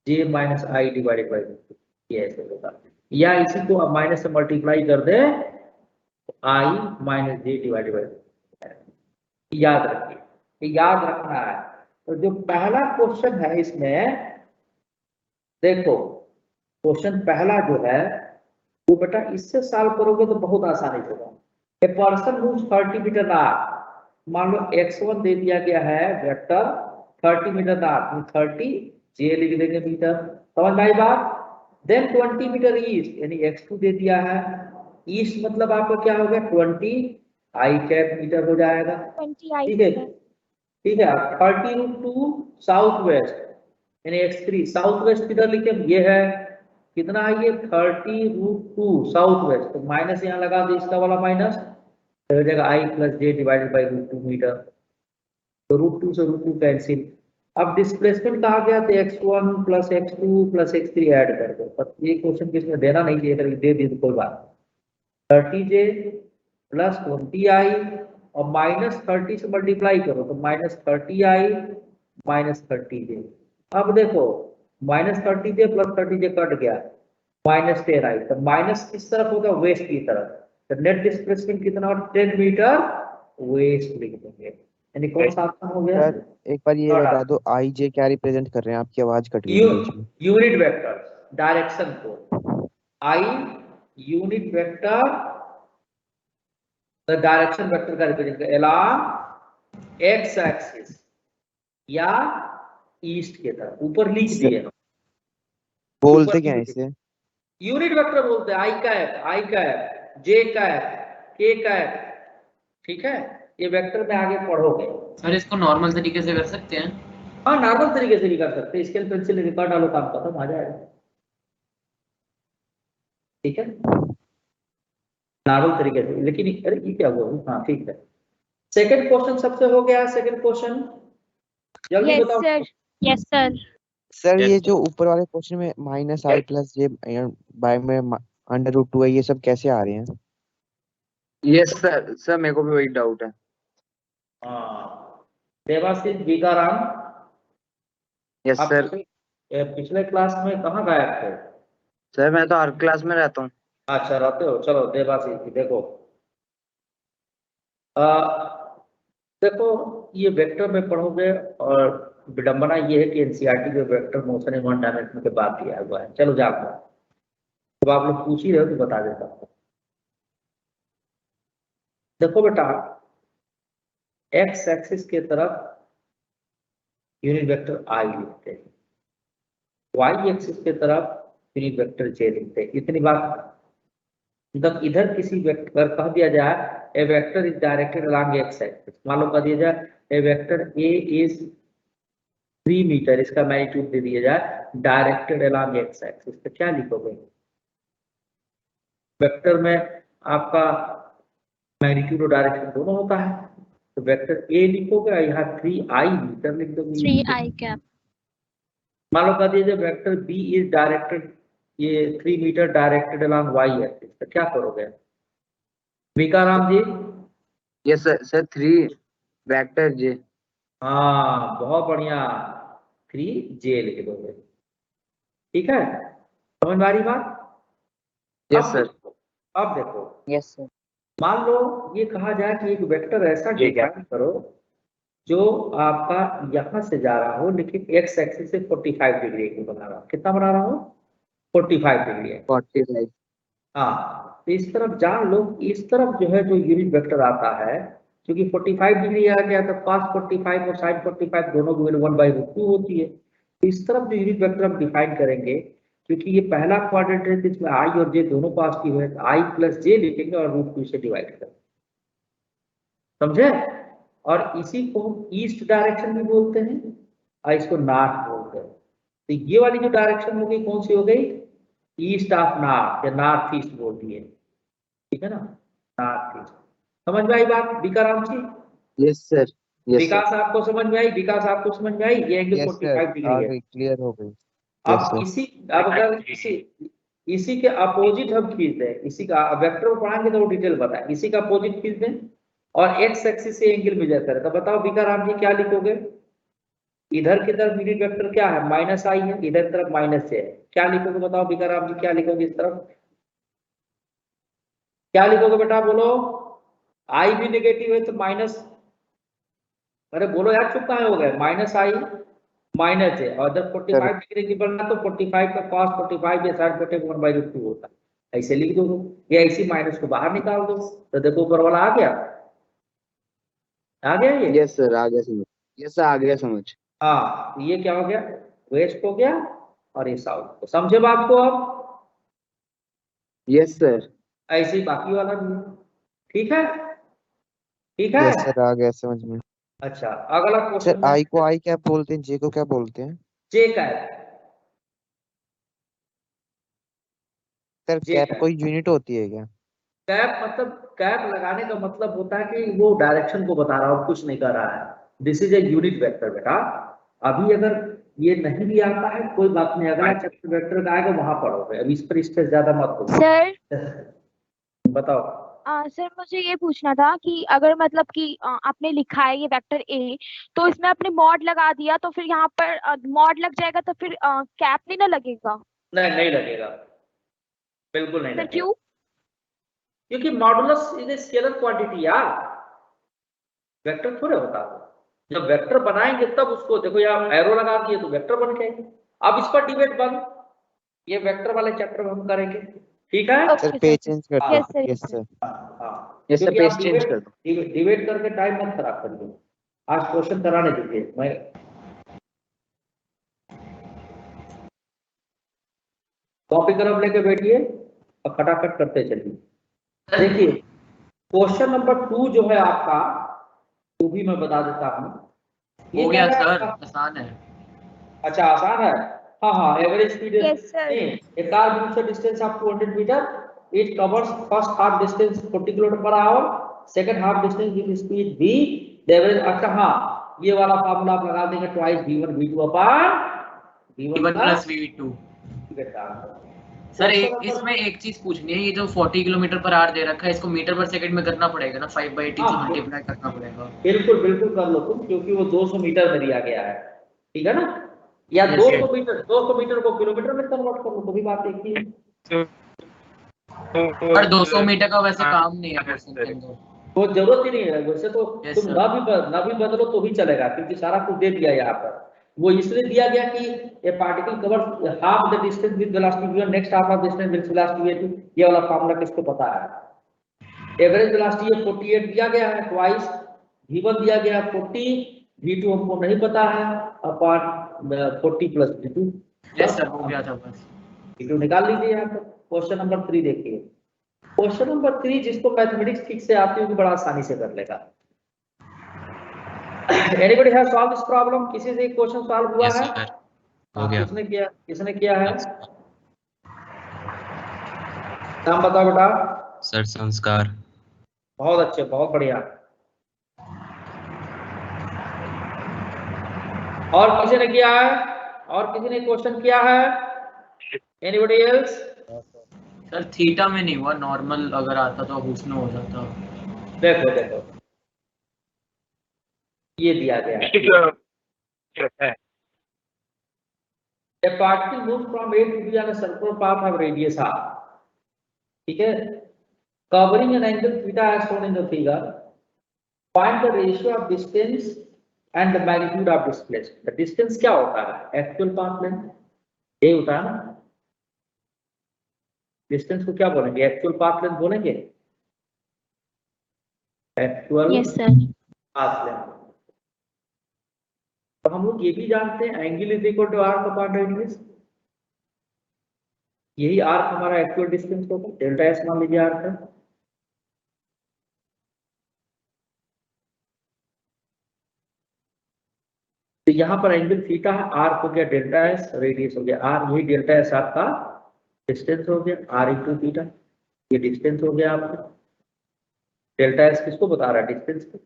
S1: J minus I divided by root 2, ये ऐसे होगा, या इसी को माइनस से मल्टीप्लाई कर दे, I minus J divided by root 2, याद रखिए, याद रखना है। तो जो पहला क्वेश्चन है इसमें देखो, क्वेश्चन पहला जो है वो बेटा इससे सॉल्व करोगे तो बहुत आसानी होगा। A person moves 30 metre north, मान लो x1 दे दिया गया है वेक्टर 30 मीटर नॉर्थ, 30 जे लिख देंगे मीटर, समझ में आई बात। देन 20 मीटर ईस्ट, यानी x2 दे दिया है, ईस्ट मतलब आपका क्या हो गया 20 आई कैप मीटर हो जाएगा,
S4: 20
S1: ठीक है, ठीक है। 30√2 साउथ वेस्ट यानी x3 साउथ वेस्ट किधर लिखे, ये है कितना है ये 30√2 साउथ वेस्ट, तो माइनस यहाँ लगा दो इसका वाला माइनस, तो हो जाएगा I plus J divided by √2 metre, तो √2 से √2 कैंसिल। अब डिस्प्लेसमेंट कहा गया तो x1 plus x2 plus x3 add कर दो, पर ये क्वेश्चन किसमें देना नहीं चाहिए, अगर दे दी तो कोई बात नहीं। 30j प्लस 20i और माइनस 30 से मल्टीप्लाई करो तो माइनस 30i माइनस 30j। अब देखो minus 30j plus 30j cut गया, माइनस 10i, तो माइनस किस तरफ होगा, वेस्ट की तरफ, तो नेट डिस्प्लेसमेंट कितना 10 मीटर वेस्ट लिख देंगे, यानी कौन सा आंसर हो गया।
S5: सर एक बार ये बता दो आई जे क्या रिप्रेजेंट कर रहे हैं, आपकी आवाज कट गई थी बीच में।
S1: यूनिट वेक्टर डायरेक्शन को, I unit vector the direction vector का रिप्रेजेंट अलोंग एक्स एक्सिस या ईस्ट के तरफ, ऊपर लिख दिए हम।
S5: बोलते क्या है इसे,
S1: यूनिट वेक्टर बोलते हैं, आई कैप जे कैप के कैप, ठीक है, ये वेक्टर में आगे पढ़ोगे।
S3: सर इसको नॉर्मल तरीके से कर सकते हैं?
S1: हाँ नॉर्मल तरीके से भी कर सकते हैं, स्केल पेंसिल रिकॉर्ड डालो काम खत्म, आ जाएगा, ठीक है, नॉर्मल तरीके से। लेकिन अरे ये क्या बोल, हाँ ठीक है। सेकंड क्वेश्चन सबसे हो गया, सेकंड क्वेश्चन जल्दी
S4: यस
S1: बताओ।
S4: Sir, yes sir.
S5: Sir
S8: Yes,
S5: ये
S8: sir.
S5: जो ऊपर वाले क्वेश्चन में माइनस आई प्लस जे बाय में √2 है, ये सब कैसे आ रहे हैं।
S6: यस सर, सर मेरे को भी वही डाउट है।
S1: हाँ देवाशीष बीकाराम,
S6: यस
S1: आप
S6: सर।
S1: पिछले क्लास में कहाँ गायब थे।
S6: सर मैं तो हर क्लास में रहता हूँ।
S1: अच्छा रहते हो, चलो देवाशीष जी देखो, देखो ये वेक्टर में पढ़ोगे और विडंबना ये है कि एनसीईआरटी में vector motion in one dimension के बाद दिया हुआ है। चलो जाओ, जब आप लोग पूछ ही रहे हो तो बता देता हूँ। देखो बेटा एक्स एक्सिस के तरफ यूनिट वेक्टर आई लिखते हैं, वाई एक्सिस के तरफ यूनिट वेक्टर जे लिखते हैं, इतनी बात। मतलब इधर किसी वेक्टर कह दिया जाए a vector is directed along X axis, मान लो कह दिया जाए a vector A is 3 metre, इसका मैग्नीट्यूड दे दिया जाए डायरेक्टेड अलोंग एक्स एक्सिस, तो क्या लिखोगे। वेक्टर में आपका मैग्नीट्यूड और डायरेक्शन दोनों होता है, तो वेक्टर ए लिखोगे और यहाँ 3i मीटर लिख दोगे।
S4: 3i cap.
S1: मान लो कह दिया जाए वेक्टर बी इज डायरेक्टेड, ये 3 metre directed along y axis, तो क्या करोगे Vikaram ji.
S6: Yes sir, sir 3 vector j.
S1: हाँ बहुत बढ़िया, 3j लिख दोगे, ठीक है, समझ में आ रही बात।
S6: Yes sir.
S1: अब देखो
S6: यस सर।
S1: मान लो ये कहा जाए कि एक वेक्टर ऐसा डिफाइन करो जो आपका यहां से जा रहा हो लेकिन एक्स एक्सिस से 45 डिग्री एंगल बना रहा हो, कितना बना रहा हो 45 डिग्री।
S6: 45।
S1: हाँ तो इस तरफ जान लो, इस तरफ जो है जो यूनिट वेक्टर आता है, क्योंकि 45 डिग्री आ गया तो cos 45 और sin 45 दोनों की वैल्यू 1/√2 होती है। तो इस तरफ जो यूनिट वेक्टर हम डिफाइन करेंगे, क्योंकि ये पहला क्वाड्रेंट है जिसमें आई और जे दोनों पॉजिटिव है, तो आई प्लस जे लिखेंगे और √2 से डिवाइड करेंगे, समझे। और इसी को हम ईस्ट डायरेक्शन भी बोलते हैं और इसको नॉर्थ बोलते हैं। तो ये वाली जो डायरेक्शन हो गई कौन सी हो गई, ईस्ट ऑफ नॉर्थ या नॉर्थ ईस्ट बोल दिए, ठीक है ना, नॉर्थ ईस्ट। समझ में आई बात विकाराम जी।
S6: Yes sir.
S1: विकास आपको समझ में आई, विकास आपको समझ में आई, ये एंगल 45 डिग्री है।
S5: क्लियर हो गई।
S1: अब अगर इसी के अपोजिट हम खींच दें, इसी का वेक्टर को पढ़ाएंगे तो वो डिटेल बताएं, इसी का अपोजिट खींच दें और एक्स एक्सिस से एंगल मेजर करें, तो बताओ विकाराम जी क्या लिखोगे। इधर की तरफ यूनिट वेक्टर क्या है -i है, इधर की तरफ -j है, क्या लिखोगे बताओ विकाराम जी, क्या लिखोगे इस तरफ, क्या लिखोगे बेटा बोलो। आई भी नेगेटिव है तो माइनस, अरे बोलो यार चुप कहाँ हो गए, -i -j और जब 45 डिग्री की बनना तो 45 का cos 45 या sin 45 1/√2 होता है, ऐसे लिख दो या इसी माइनस को बाहर निकाल दो, तो देखो ऊपर वाला आ गया ये।
S6: यस सर आ गया समझ। यस सर आ गया समझ।
S1: हाँ ये क्या हो गया, वेस्ट हो गया और ये साउथ को, समझे बात को अब।
S6: Yes sir.
S1: ऐसे ही बाकी वाला भी है। ठीक है, ठीक है।
S5: यस सर, आ गया समझ में।
S1: अच्छा, अगला
S5: सर
S1: क्वेश्चन
S5: आई को आई क्या बोलते हैं, जे को क्या बोलते हैं?
S1: जे कैप।
S5: सर
S1: जे
S5: कैप
S1: कैप,
S5: कोई यूनिट होती है क्या?
S1: कैप मतलब कैप लगाने का मतलब होता है कि वो डायरेक्शन को बता रहा है और कुछ नहीं कर रहा है। This is a unit vector बेटा। अभी अगर ये नहीं भी आता है कोई बात नहीं, अगला चैप्टर वेक्टर का आएगा वहां पढ़ोगे, अभी इस पर स्ट्रेस ज्यादा मत दो।
S4: सर
S1: बताओ।
S4: सर मुझे ये पूछना था कि अगर मतलब कि आपने लिखा है ये वेक्टर ए, तो इसमें आपने मॉड लगा दिया तो फिर यहाँ पर मॉड लग जाएगा, तो फिर कैप नहीं ना लगेगा?
S1: नहीं, नहीं लगेगा, बिल्कुल नहीं
S4: सर
S1: लगेगा,
S4: क्यों?
S1: क्योंकि modulus is a scalar quantity यार, वेक्टर थोड़े होता है। जब वेक्टर बनाएंगे तब उसको देखो, यार एरो लगा दिए तो वेक्टर बन जाएंगे। अब इस पर डिबेट बंद, ये वेक्टर वाले चैप्टर में हम करेंगे। ठीक है।
S5: Sir
S4: okay
S5: page
S4: sir.
S5: Change कर
S4: यस
S5: दो।
S4: Sir,
S5: yes
S4: yes sir.
S5: Sir.
S1: हाँ,
S6: यस सर,
S1: क्योंकि आप
S6: पेज चेंज कर दो।
S1: डिबेट करके टाइम मत खराब करिए, आज क्वेश्चन कराने दीजिए। मैं कॉपी कलम लेके बैठिए और फटाफट करते चलिए। देखिए क्वेश्चन नंबर 2 जो है आपका, वो भी मैं बता देता हूँ।
S3: हो गया
S1: क्या है
S3: सर,
S1: आपका?
S3: आसान है।
S1: अच्छा, आसान है। हाँ हाँ, average speed
S4: yes sir.
S1: a car moves a distance of 200 meter. It covers first half distance 40 kilometre per hour, second half distance with speed v, the average. अच्छा हाँ, ये वाला फार्मूला आप लगा देंगे, twice v1 v2 upon v1
S3: v1
S1: plus
S3: plus v2।
S1: बेटा।
S3: Sir इसमें एक चीज पूछनी है, ये जो 40 किलोमीटर पर आवर दे रखा है इसको मीटर पर सेकंड में करना पड़ेगा ना, 5/18 से मल्टीप्लाई करना पड़ेगा।
S1: बिल्कुल बिल्कुल कर लो तुम, क्योंकि वो 200 मीटर में दिया गया है, ठीक है ना। या 200 मीटर को किलोमीटर में कन्वर्ट कर लो, कोई बात एक ही है।
S3: पर 200 मीटर का वैसे काम नहीं है क्वेश्चन के अंदर,
S1: तो जरूरत ही नहीं है वैसे तो।
S3: Yes,
S1: तुम
S3: sir.
S1: ना भी बदलो तो भी चलेगा, क्योंकि सारा कुछ दे दिया यहाँ पर। वो इसलिए दिया गया कि ए particle cover half the distance with velocity v1, next half of distance with velocity v2। ये वाला फार्मूला किसको पता है? एवरेज वेलोसिटी ये 48 दिया गया है, ट्वाइस v1 दिया गया है 40, v2 हमको नहीं पता है, upon 40 plus v2।
S3: Yes sir, हो गया था बस।
S1: v2 निकाल लीजिए यहाँ पर। क्वेश्चन नंबर 3 देखिए। क्वेश्चन नंबर 3 जिसको मैथमेटिक्स ठीक से आती होगी बड़ा आसानी से कर लेगा। Anybody have solve this problem? किसी से क्वेश्चन सॉल्व हुआ
S8: यस
S1: है?
S8: सर, हो गया।
S1: किसने किया है? नाम बताओ बेटा।
S8: सर संस्कार।
S1: बहुत अच्छे, बहुत बढ़िया। और किसी ने किया है? और किसी ने क्वेश्चन किया है? Anybody else?
S3: सर थीटा में नहीं हुआ, नॉर्मल अगर आता तो उसमें हो जाता।
S1: देखो देखो, ये दिया गया है। A particle moves from A to B on a circular path of radius r. ठीक है, covering an angle theta as shown in the figure. Find the ratio of distance and the magnitude of displacement. The distance क्या होता है? Actual path length ये होता है ना। Distance को क्या बोलेंगे? Actual path length बोलेंगे। Actual
S4: yes sir.
S1: path length। तो हम लोग ये भी जानते हैं angle is equal to arc upon radius. यही आर्क हमारा एक्चुअल डिस्टेंस होगा, डेल्टा एस मान लीजिए आर्क है। तो यहाँ पर एंगल थीटा है, आर्क हो गया डेल्टा एस, रेडियस हो गया आर, यही डेल्टा एस आपका डिस्टेंस हो गया, आर इंटू थीटा, ये डिस्टेंस हो गया आपका। डेल्टा एस किसको बता रहा है? डिस्टेंस को।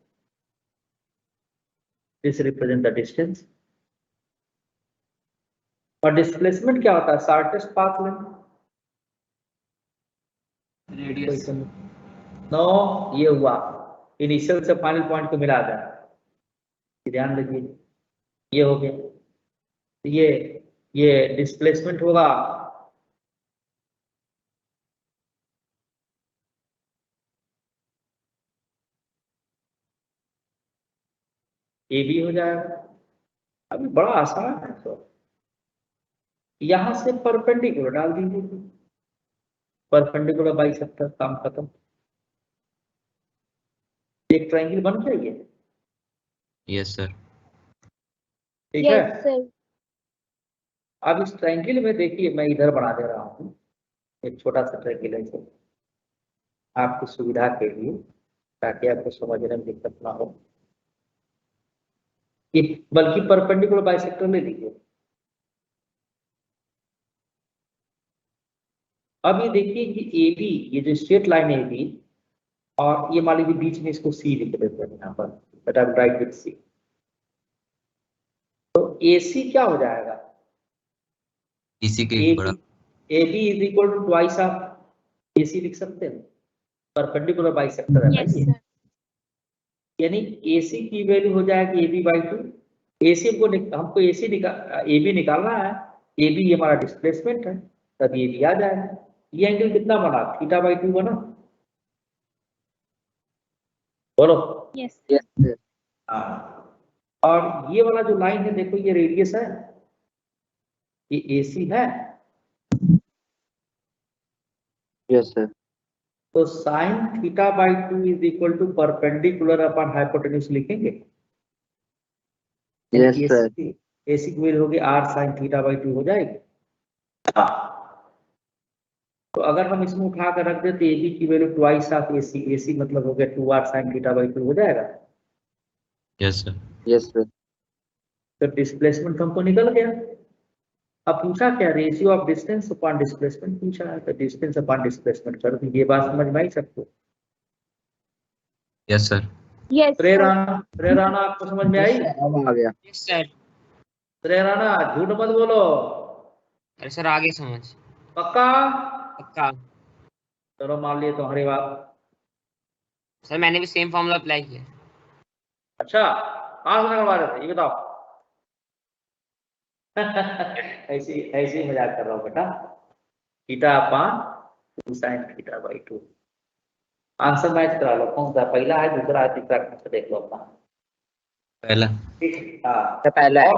S1: This represent the distance. और डिस्प्लेसमेंट क्या होता है? Shortest path length.
S3: Radius.
S1: No, ये हुआ इनिशियल से फाइनल पॉइंट को मिला जाए, ध्यान रखिए, ये हो गया। ये डिस्प्लेसमेंट होगा ये भी हो जाएगा। अभी बड़ा आसान है तो यहां से परपेंडिकुलर डाल दीजिए, परपेंडिकुलर बाई सेक्टर, काम खत्म। एक ट्रायंगल बन जाइए।
S8: Yes sir.
S1: ठीक है,
S4: यस सर।
S1: अब इस ट्रायंगल में देखिए, मैं इधर बना दे रहा हूँ एक छोटा सा ट्रायंगल है। आपकी सुविधा के लिए, ताकि आपको समझने में दिक्कत ना हो, बल्कि परपेंडिकुलर बाइसेक्टर ले लीजिए। अब ये देखिए कि AB, ये जो स्ट्रेट लाइन है AB, और ये मान लीजिए बीच में इसको C लिख देते हैं यहाँ पर, but I right with C। तो AC क्या हो जाएगा?
S8: इसी के बड़ा
S1: AB is equal to twice of AC लिख सकते हैं, परपेंडिकुलर बाइसेक्टर है ना
S4: Yes,
S1: ये।
S4: sir.
S1: यानी AC की वैल्यू हो जाएगी AB/2। AC को हमको AB निकालना है, AB ये हमारा डिस्प्लेसमेंट है, तब AB आ जाएगा। ये एंगल कितना बना? θ/2 बना। बोलो।
S4: Yes.
S1: हाँ, और ये वाला जो लाइन है देखो, ये रेडियस है, ये AC है।
S5: Yes sir.
S1: तो sin θ/2 is equal to perpendicular upon hypotenuse लिखेंगे।
S5: Yes sir.
S1: AC की वैल्यू होगी r sin θ/2 हो जाएगी। तो अगर हम इसमें उठा कर रख देते AB की वैल्यू ट्वाइस ऑफ AC मतलब हो गया 2r sin θ/2 हो जाएगा।
S8: Yes sir.
S5: Yes sir.
S1: तो डिस्प्लेसमेंट हमको निकल गया। अब पूछा क्या? Ratio of distance upon displacement पूछा है, तो डिस्टेंस अपॉन डिस्प्लेसमेंट कर दी। ये बात समझ में आई सबको?
S8: Yes sir.
S4: Yes, sir.
S1: प्रेरणा आपको समझ में आई?
S5: अब आ गया।
S9: Yes sir.
S1: प्रेरणा झूठ मत बोलो,
S9: अरे सर आगे समझ।
S1: पक्का?
S9: पक्का।
S1: चलो मान लिए तुम्हारी बात।
S9: सर मैंने भी सेम फॉर्मूला अप्लाई किया।
S1: अच्छा, कहाँ से करवा रहे थे ये बताओ? ऐसे ही मजाक कर रहा हूँ बेटा। θ/2 sin θ/2। आंसर मैच करा लो, कौन सा पहला है, दूसरा है, तीसरा कौन सा देख लो अपना।
S8: पहला।
S1: हाँ,
S5: तो पहला है।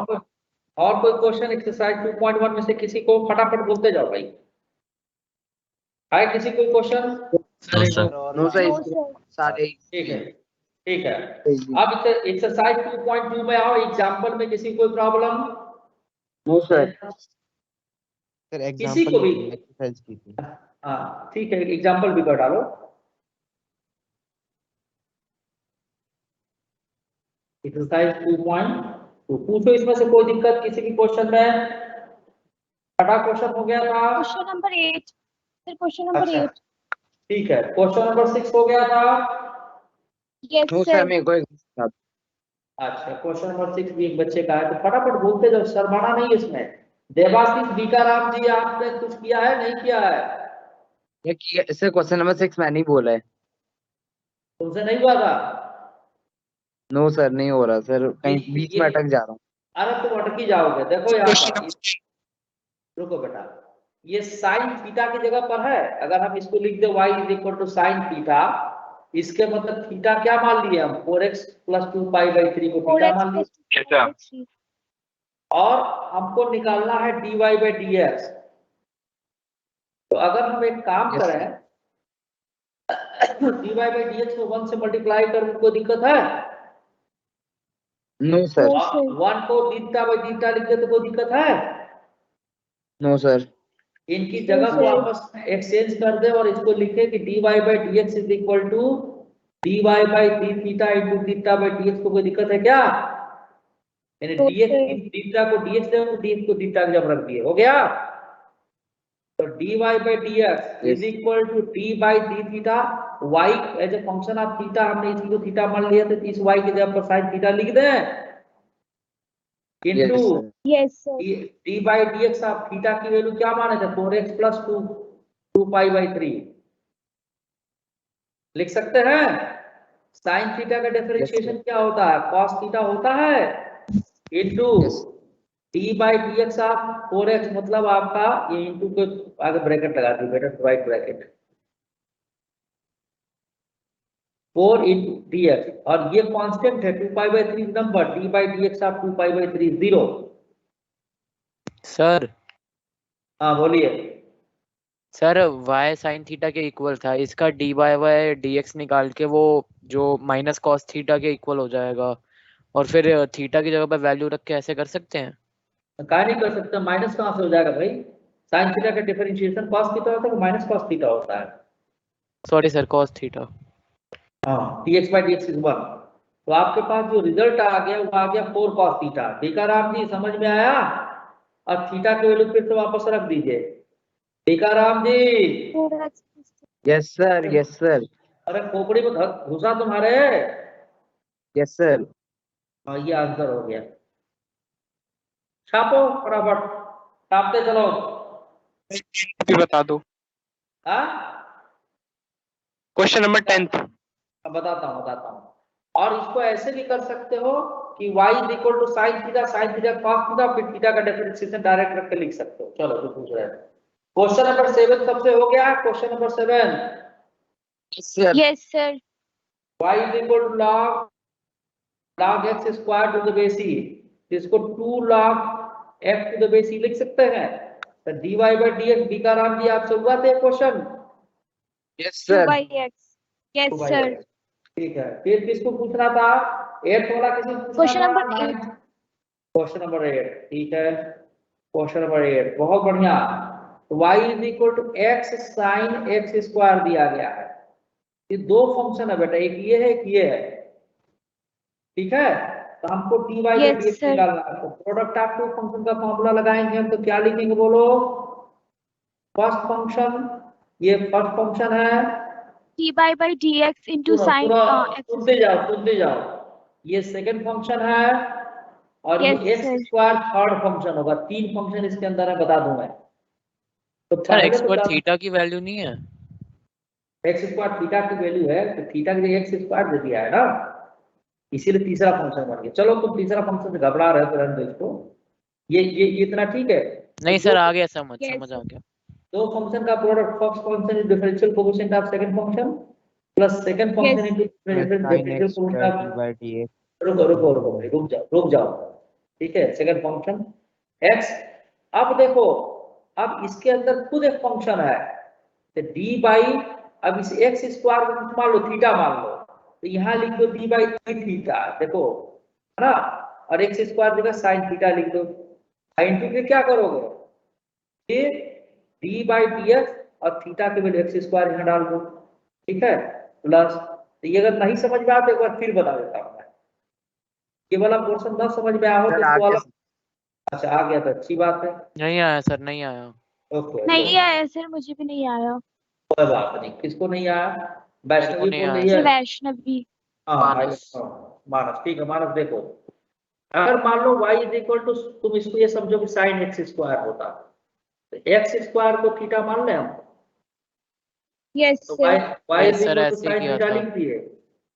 S1: और कोई क्वेश्चन एक्सरसाइज 2.1 में से किसी को फटाफट बोलते जाओ भाई। है किसी कोई question?
S8: No sir.
S5: No sir.
S4: No, sir.
S5: सारे
S1: ठीक है। अब एक्सरसाइज 2.2 में आओ, एग्जाम्पल में किसी कोई प्रॉब्लम?
S5: No sir. सर
S1: किसी को भी?
S5: एक्सरसाइज की थी।
S1: हाँ ठीक है, एग्जाम्पल भी कर डालो। एक्सरसाइज 2.2 पूछो, इसमें से कोई दिक्कत किसी की क्वेश्चन में? छठा क्वेश्चन हो गया था।
S4: Question number 8. Sir, question number
S1: अच्छा
S4: 8.
S1: ठीक है, क्वेश्चन नंबर 6 हो गया था।
S4: Yes,
S5: no
S4: sir.
S5: सर मेरे को
S1: अच्छा, क्वेश्चन नंबर 6 भी एक बच्चे का है, तो फटाफट बोलते जाओ, शर्माना नहीं है इसमें। देवाशीष बीकाराम जी, आपने कुछ किया है नहीं किया है?
S5: ये सर क्वेश्चन नंबर 6 मैंने ही बोला है।
S1: तुमसे नहीं हुआ था?
S5: नो सर नहीं हो रहा सर, कहीं बीच में अटक जा रहा हूँ।
S1: अरे तुम अटकी जाओगे। देखो यहाँ पर, रुको बेटा, ये साइन थीटा की जगह पर है। अगर हम इसको लिख दे y is equal to sine theta, इसके मतलब थीटा क्या मान लिए हम? 4x प्लस 2π/3 को थीटा मान लिए। और हमको निकालना है dy/dx। तो अगर हम एक काम करें, dy/dx को 1 से मल्टीप्लाई करूं, कोई दिक्कत है?
S5: No sir.
S1: 1 को dθ/dθ लिख दे तो कोई दिक्कत है?
S5: No sir.
S1: इनकी जगह को आपस में एक्सचेंज कर दे और इसको लिखे कि dy/dx is equal to dy/dθ into θ/dx। को कोई दिक्कत है क्या? यानी dx थीटा को dx दे, तो dx को थीटा की जगह रख दिए, हो गया। तो dy/dx is equal to d/dθ, y as a function of theta, हमने इसी को थीटा मान लिया, तो इस y की जगह पर sin थीटा लिख दें, into
S4: Yes, sir.
S1: d/dx of theta की वैल्यू क्या माने थे? 4x प्लस 2π/3 लिख सकते हैं। साइन थीटा का डिफरेंशिएशन क्या होता है? cos थीटा होता है, इनटू d/dx ऑफ 4x, मतलब आपका ये इनटू को आगे ब्रैकेट लगा दी बेटा, राइट ब्रैकेट, 4 into dx, और ये कांस्टेंट है 2π/3 नंबर, d/dx ऑफ 2π/3 0।
S10: सर
S1: हाँ बोलिए।
S10: सर y sin थीटा के इक्वल था, इसका dy/dx निकाल के वो जो माइनस cos थीटा के इक्वल हो जाएगा, और फिर थीटा की जगह पर वैल्यू रख के ऐसे कर सकते हैं?
S1: क्या नहीं कर सकते, माइनस कहाँ से हो जाएगा भाई? साइन थीटा का डिफरेंशिएशन cos थीटा होता है, माइनस cos थीटा होता है।
S10: Sorry sir, cos theta.
S1: हाँ, dx by dx is 1। तो आपके पास जो रिजल्ट आ गया वो आ गया 4 cos थीटा। ठीक है राम जी, समझ में आया? अब थीटा के वैल्यू फिर से वापस रख दीजिए। ठीक है Ram ji?
S5: Yes sir, yes sir,
S1: अरे खोपड़ी में घुसा तुम्हारे।
S5: Yes sir.
S1: हाँ, ये आंसर हो गया। छापो फटाफट, छापते चलो।
S2: भी बता दो
S1: हाँ,
S2: क्वेश्चन नंबर 10।
S1: अब बताता हूँ। और इसको ऐसे भी कर सकते हो कि y is equal to sine theta cos theta, फिर थीटा का डिफरेंशिएशन डायरेक्ट रख के लिख सकते हो। चलो जो पूछ रहे हैं। क्वेश्चन नंबर 7 सबसे हो गया। Question number 7,
S4: yes sir.
S1: y is equal to log x square to the base e, इसको 2 log f to the base e लिख सकते हैं। तो dy by dx Bika Ram ji आपसे हुआ था question?
S5: Yes
S4: 2
S5: sir.
S4: by x, yes sir.
S1: ठीक है, फिर किसको पूछना था? 8 वाला किसको पूछना
S4: क्वेश्चन
S1: था?
S4: नंबर 8।
S1: क्वेश्चन नंबर 8, ठीक है। क्वेश्चन नंबर 8 बहुत बढ़िया। तो y is equal to x sine x square दिया गया है। ये दो फंक्शन है बेटा, एक ये है, एक ये है। ठीक है, तो हमको dy by
S4: Yes,
S1: dx
S4: sir.
S1: निकालना है। तो प्रोडक्ट ऑफ टू फंक्शन का फॉर्मूला लगाएंगे हम, तो क्या लिखेंगे बोलो? फर्स्ट फंक्शन, ये फर्स्ट फंक्शन है
S4: dy by dx into sin x।
S1: सुनते जाओ। ये सेकंड फंक्शन है और
S4: Yes,
S1: ये x
S4: sir.
S1: Square third function होगा। 3 फंक्शन इसके अंदर है, बता दूं मैं। तो
S10: सर
S1: पहले
S10: एक्स
S1: तो
S10: स्क्वायर थीटा की वैल्यू नहीं है?
S1: x स्क्वायर थीटा की वैल्यू है, तो थीटा के लिए x स्क्वायर दे दिया है ना, इसीलिए तीसरा फंक्शन बन गया। चलो तुम तीसरा फंक्शन से घबरा रहे हो तो रहने दो इसको। ये इतना ठीक है?
S10: नहीं
S1: तो
S10: सर, आ गया समझ,
S4: Yes,
S10: समझ आ गया।
S1: दो फंक्शन का product, first function is differential coefficient of second function plus second function
S4: Yes.
S1: Into differential coefficient of.
S5: by dx।
S1: रुक जाओ। ठीक है, सेकंड फंक्शन x। अब देखो, अब इसके अंदर खुद एक फंक्शन है, तो डी बाई, अब इस x स्क्वायर को मान लो थीटा मान लो, तो यहाँ लिख दो डी बाई थीटा, देखो है ना, और x स्क्वायर जगह साइन थीटा लिख दो। साइन थीटा क्या करोगे? ये डी बाई डी एक्स और थीटा के वैल्यू x स्क्वायर यहाँ डाल दो। ठीक है, प्लस, तो ये अगर नहीं समझ में आया तो एक बार फिर बता देता हूँ मैं। ये वाला पोर्शन ना समझ में आया हो तो इसको वाला, अच्छा आ गया तो अच्छी बात है।
S10: नहीं आया सर, नहीं आया।
S1: ओके,
S4: नहीं आया सर, मुझे भी नहीं आया।
S1: कोई बात नहीं। किसको नहीं आया? वैष्णवी
S10: नहीं
S1: बोल
S10: आया
S1: रही है।
S4: वैष्णवी।
S1: हाँ मानस, ठीक है मानस। देखो, अगर मान लो y इज इक्वल टू, तुम इसको ये समझो कि साइन x स्क्वायर होता, तो x स्क्वायर को थीटा मान लें हम,
S4: यस
S1: तो
S4: sir.
S1: y is
S10: sir,
S1: equal to
S10: ऐसे ही
S1: साइन
S10: किया
S1: थीटा
S10: था।
S1: लिख दिए,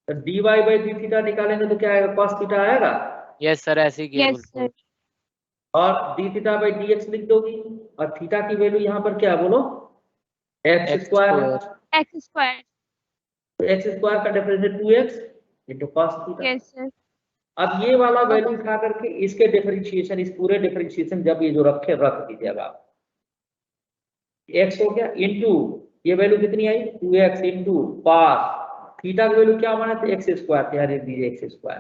S1: तो dy बाई डी थीटा निकालेंगे तो क्या आएगा? cos थीटा आएगा।
S10: यस सर, ऐसे ही किया
S4: यस
S10: बिल्कुल।
S4: सर।
S1: और D theta by D x लिख दोगी, और थीटा की वैल्यू यहाँ पर क्या है बोलो? X square.
S4: X square.
S1: तो एक्स स्क्वायर का differential 2x into cos theta.
S4: Yes sir.
S1: अब ये वाला वैल्यू उठा करके इसके डिफरेंशिएशन, इस पूरे डिफरेंशिएशन जब ये जो रखे रख दीजिएगा, x हो गया इनटू ये वैल्यू कितनी आई? 2x इनटू cos थीटा की वैल्यू क्या माने थे? x स्क्वायर, यहाँ लिख दीजिए x square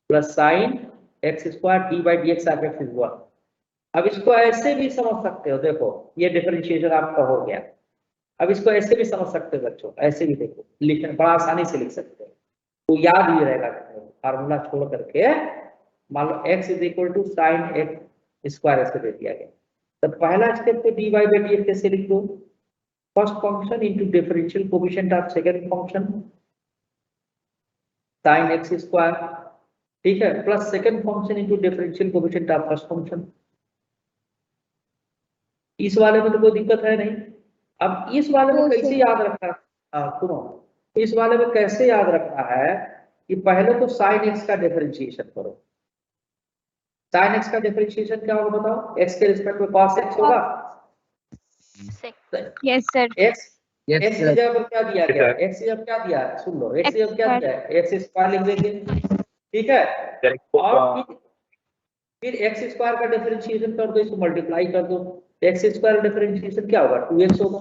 S1: plus sign x square D by D x of x is 1। अब इसको ऐसे भी समझ सकते हो, देखो ये डिफरेंशिएशन आपका हो गया। अब इसको ऐसे भी समझ सकते हो बच्चों, ऐसे भी देखो, लिखने बड़ा आसानी से लिख सकते हो, तो याद भी रहेगा। फार्मूला छोड़ करके मान लो x is equal to sine x square ऐसे दे दिया गया, तो पहला स्टेप पे डी बाई डी एक्स कैसे लिख दो? First function into differential coefficient of second function sine x square, ठीक है, plus second function into differential coefficient of first function. इस वाले में तो कोई दिक्कत है नहीं। अब इस वाले में कैसे याद रखना? सुनो, इस वाले में कैसे याद रखना है कि पहले तो साइन एक्स का डिफरेंशिएशन करो। साइन एक्स का डिफरेंशिएशन क्या होगा बताओ? एक्स के रिस्पेक्ट में cos x होगा।
S4: Yes sir.
S1: एक्स एक्स की जगह पर क्या दिया गया? एक्स की जगह क्या दिया है? सुन लो, एक्स की जगह क्या दिया है? एक्स स्क्वायर लिख देंगे, ठीक है, और फिर एक्स स्क्वायर का डिफरेंशिएशन कर दो, इसको मल्टीप्लाई कर दो, एक्स स्क्वायर डिफरेंशिएशन क्या होगा? 2x होगा।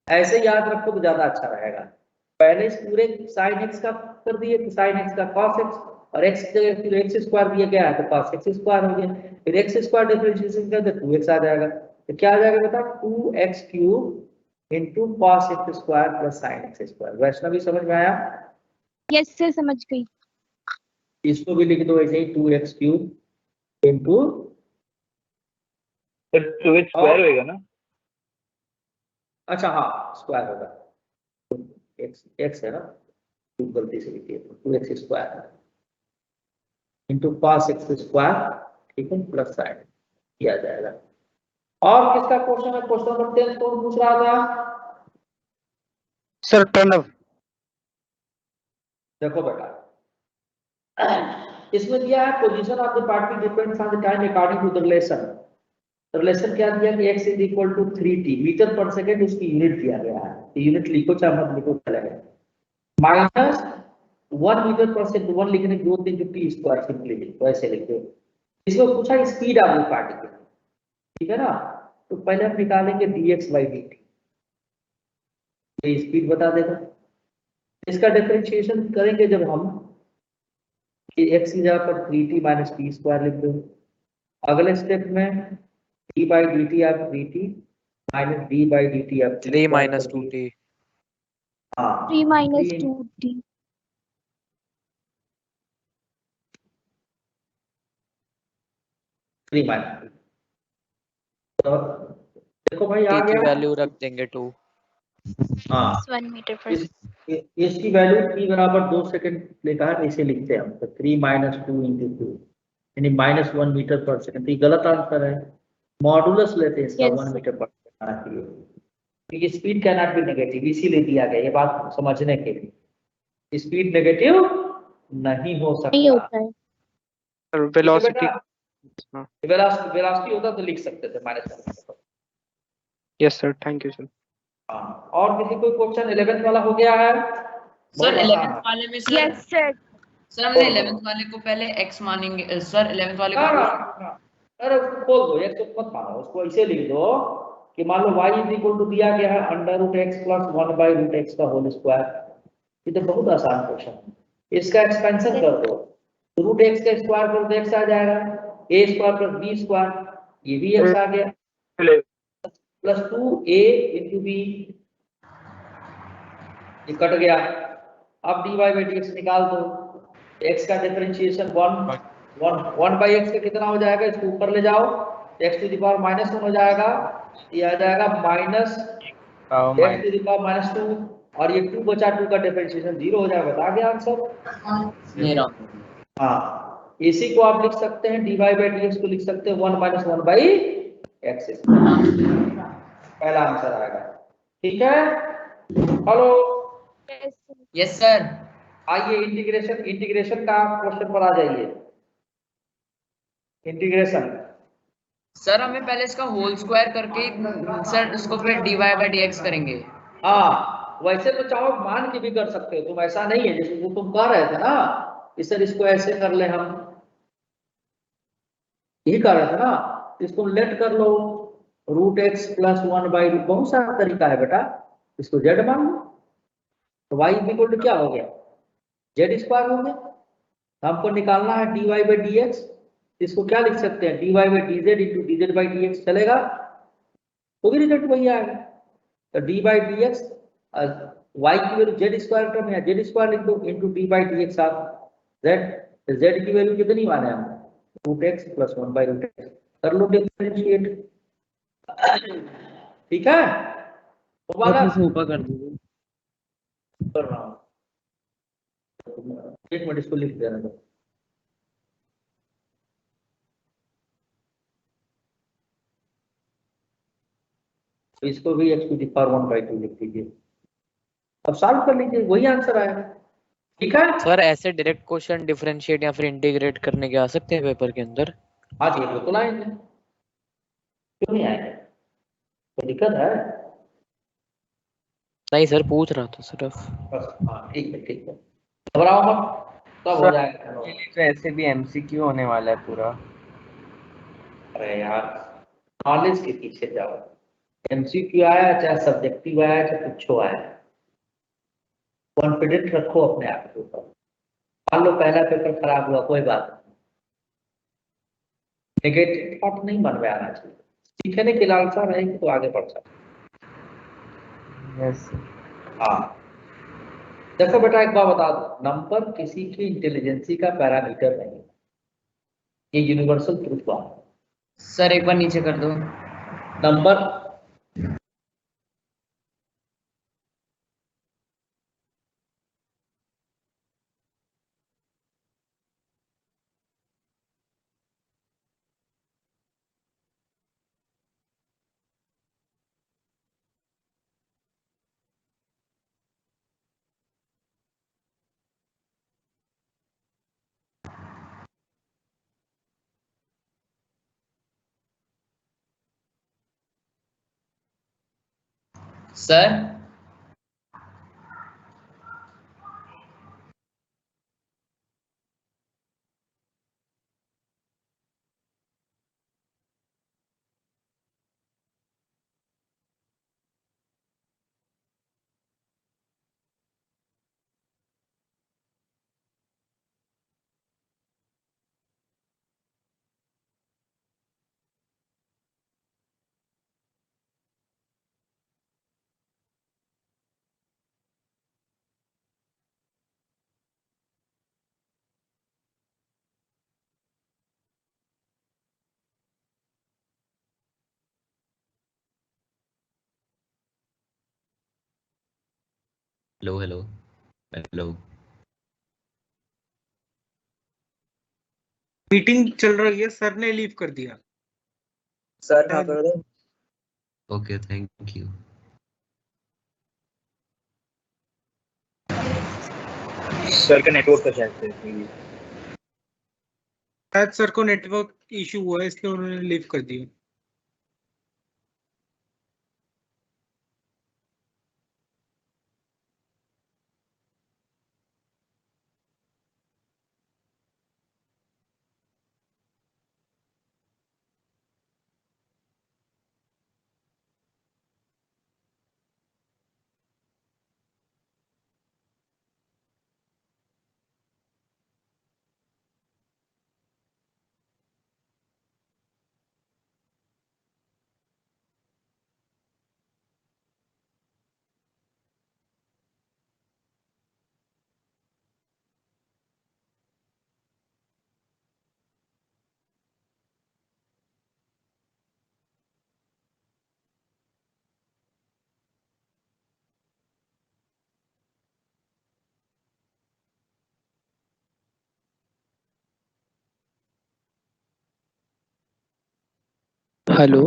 S1: ऐसे याद रखो तो ज्यादा अच्छा रहेगा। पहले इस पूरे साइन एक्स का कर दिए तो साइन एक्स का cos x, और x की जगह फिर एक्स स्क्वायर दिया गया है तो cos x स्क्वायर हो गया, फिर x स्क्वायर डिफरेंशिएशन कर दो 2x आ जाएगा। तो क्या आ जाएगा बता? 2x cube into cos x square plus sine x square. Vaishnavi समझ में आया?
S4: यस सर समझ गई।
S1: इसको भी लिख दो ऐसे ही 2x cube into
S7: 2x square होएगा ना?
S1: अच्छा हाँ स्क्वायर होगा, x है ना, गलती से लिखिए 2x square into cos x square, ठीक है, प्लस साइन किया जाएगा। और किसका क्वेश्चन है? क्वेश्चन नंबर 10 कौन पूछ रहा था?
S2: सर प्रणव।
S1: देखो बेटा, इसमें दिया है position of the particle depends on the time according to the relation. Relation क्या दिया कि x इज इक्वल टू 3t मीटर पर सेकेंड, उसकी यूनिट दिया गया है, यूनिट लिखो चाहे मत लिखो चलेगा, माइनस 1 मीटर पर सेकेंड, 1 लिखने की जरूरत नहीं, जो टी स्क्वायर सिंपली लिखो, ऐसे लिखो। इसमें पूछा स्पीड ऑफ द पार्टिकल, ठीक है ना, तो पहले हम निकालेंगे dx बाई dt, ये स्पीड बता देगा। इसका डिफरेंशिएशन करेंगे जब हम कि x की जगह पर 3t माइनस टी स्क्वायर लिख दो। अगले स्टेप में d बाई dt आप 3t minus d by dt आप
S10: 3 minus 2t।
S1: हाँ
S4: 3 minus 2t।
S1: 3 माइनस, तो देखो भाई आ
S10: t की
S1: गया।
S10: वैल्यू रख देंगे 2।
S1: हाँ
S4: 1 मीटर पर
S1: इसकी वैल्यू t बराबर 2 सेकंड लिखा है, इसे लिखते हैं हम, तो 3 माइनस 2 इंटू 2 यानी माइनस 1 मीटर पर सेकंड। ये गलत आंसर है, मॉडुलस लेते हैं इसका 1 मीटर पर सेकंड आने के लिए, क्योंकि speed can not be negative, इसीलिए दिया गया, ये बात समझने के लिए। स्पीड नेगेटिव नहीं हो
S4: नहीं
S1: सकता।
S4: होता है।
S2: वेलोसिटी।
S1: वेलोसिटी होता तो लिख सकते थे minus.
S2: Yes sir, thank you sir.
S1: और किसी कोई क्वेश्चन 11th वाला हो गया है?
S3: सर 11th वाले में सर,
S4: यस सर।
S3: सर हमने 11th वाले को पहले x मानेंगे सर, 11th वाले को
S1: अरे खोल दो, एक तो मत मानो, उसको ऐसे लिख दो कि मान लो y इज इक्वल टू दिया गया है under root x plus 1 by root x का होल स्क्वायर। ये तो बहुत आसान क्वेश्चन है, इसका एक्सपेंशन कर दो, रूट एक्स का स्क्वायर कर दो, x आ जाएगा, a square plus b square, ये भी x आ गया, प्लस 2a इंटू b, ये कट गया। अब dy बाई dx निकाल दो, x का डिफरेंशिएशन 1 बाई एक्स का कितना हो जाएगा, इसको ऊपर ले जाओ, x to the power minus 1 हो जाएगा, ये आ जाएगा माइनस x to the power minus 2, और ये 2 बचा 2 का डिफरेंशिएशन 0 हो जाएगा। बता गया आंसर
S3: मेरा।
S1: हाँ, इसी को आप लिख सकते हैं dy बाई dx को लिख सकते हैं 1 माइनस 1 बाई एक्स, पहला आंसर आएगा। ठीक है, हेलो
S3: यस सर।
S1: आइए इंटीग्रेशन का क्वेश्चन पर आ जाइए। इंटीग्रेशन
S3: सर हमें पहले इसका होल स्क्वायर करके सर उसको फिर dy बाई dx करेंगे।
S1: हाँ, वैसे तो चाहो मान के भी कर सकते हो तुम, ऐसा नहीं है, जैसे तुम कह रहे थे ना कि सर इसको ऐसे कर ले, हम यही कर रहे थे ना, इसको लेट कर लो root x plus 1 by root, बहुत सारा तरीका है बेटा, इसको जेड मान लो, तो वाई इक्वल टू क्या हो गया, जेड स्क्वायर हो गया। हमको निकालना है dy बाई dx, इसको क्या लिख सकते हैं, dy by dz into dz by dx, चलेगा, वो भी रिजल्ट वही आएगा। तो d बाई dx y की वैल्यू जेड स्क्वायर टर्म है, जेड स्क्वायर लिख दो इंटू d बाई dx आप z, तो z की वैल्यू कितनी माने हम, root x plus 1 by root x, कर लो डिफरेंशिएट। ठीक है,
S10: ऊपर कर दीजिए।
S1: कर रहा हूँ, एक मिनट इसको लिख देना दो। तो इसको भी x to the power 1 by 2 लिख दीजिए, अब सॉल्व कर लीजिए, वही आंसर आएगा। ठीक है
S10: सर, ऐसे डायरेक्ट क्वेश्चन डिफरेंशिएट या फिर इंटीग्रेट करने के आ सकते हैं पेपर के अंदर?
S1: हाँ जी बिल्कुल आएंगे, क्यों नहीं आएंगे, कोई दिक्कत है?
S10: नहीं सर, पूछ रहा था सिर्फ।
S1: बस हाँ ठीक है, घबराओ मत, सब हो जाएगा।
S6: तो ऐसे भी एमसीक्यू होने वाला है पूरा।
S1: अरे यार नॉलेज के पीछे जाओ, एमसीक्यू आया चाहे सब्जेक्टिव आया चाहे कुछ आया, कॉन्फिडेंट रखो अपने आप के ऊपर। मान लो पहला पेपर खराब हुआ, कोई बात नहीं, नेगेटिव थॉट नहीं मन में आना चाहिए, सीखने की लालसा रहेगी तो आगे बढ़ सकते।
S10: यस
S1: हाँ देखो बेटा एक बात बता दो, नंबर किसी की इंटेलिजेंसी का पैरामीटर नहीं है, ये यूनिवर्सल ट्रूथ बात है।
S3: सर एक बार नीचे कर दो।
S1: Number
S3: sir
S8: hello hello hello.
S2: Meeting चल रही है, सर ने लीव कर दिया।
S6: सर हाँ कर दो।
S8: Okay thank you.
S7: सर का नेटवर्क का शायद से।
S2: शायद सर को नेटवर्क इशू हुआ है इसलिए उन्होंने लीव कर दिया।
S10: हेलो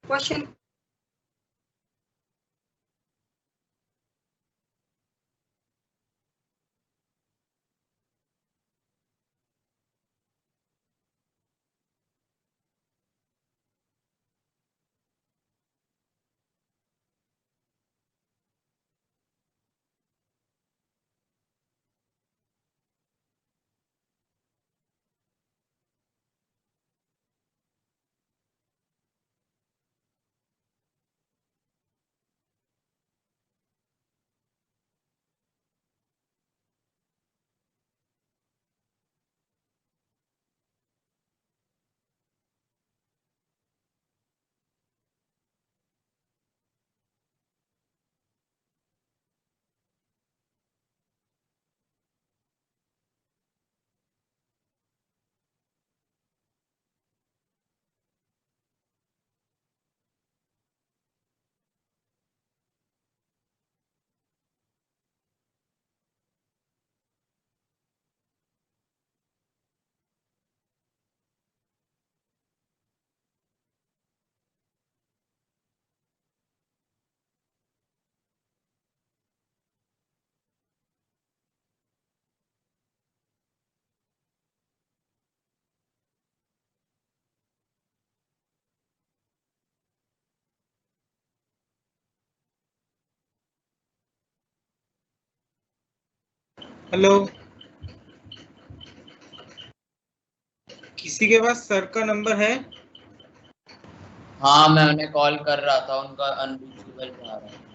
S6: क्वेश्चन
S2: हेलो, किसी के पास सर का नंबर है?
S3: हाँ मैं उन्हें कॉल कर रहा था, उनका अनरीचेबल पे आ रहा है।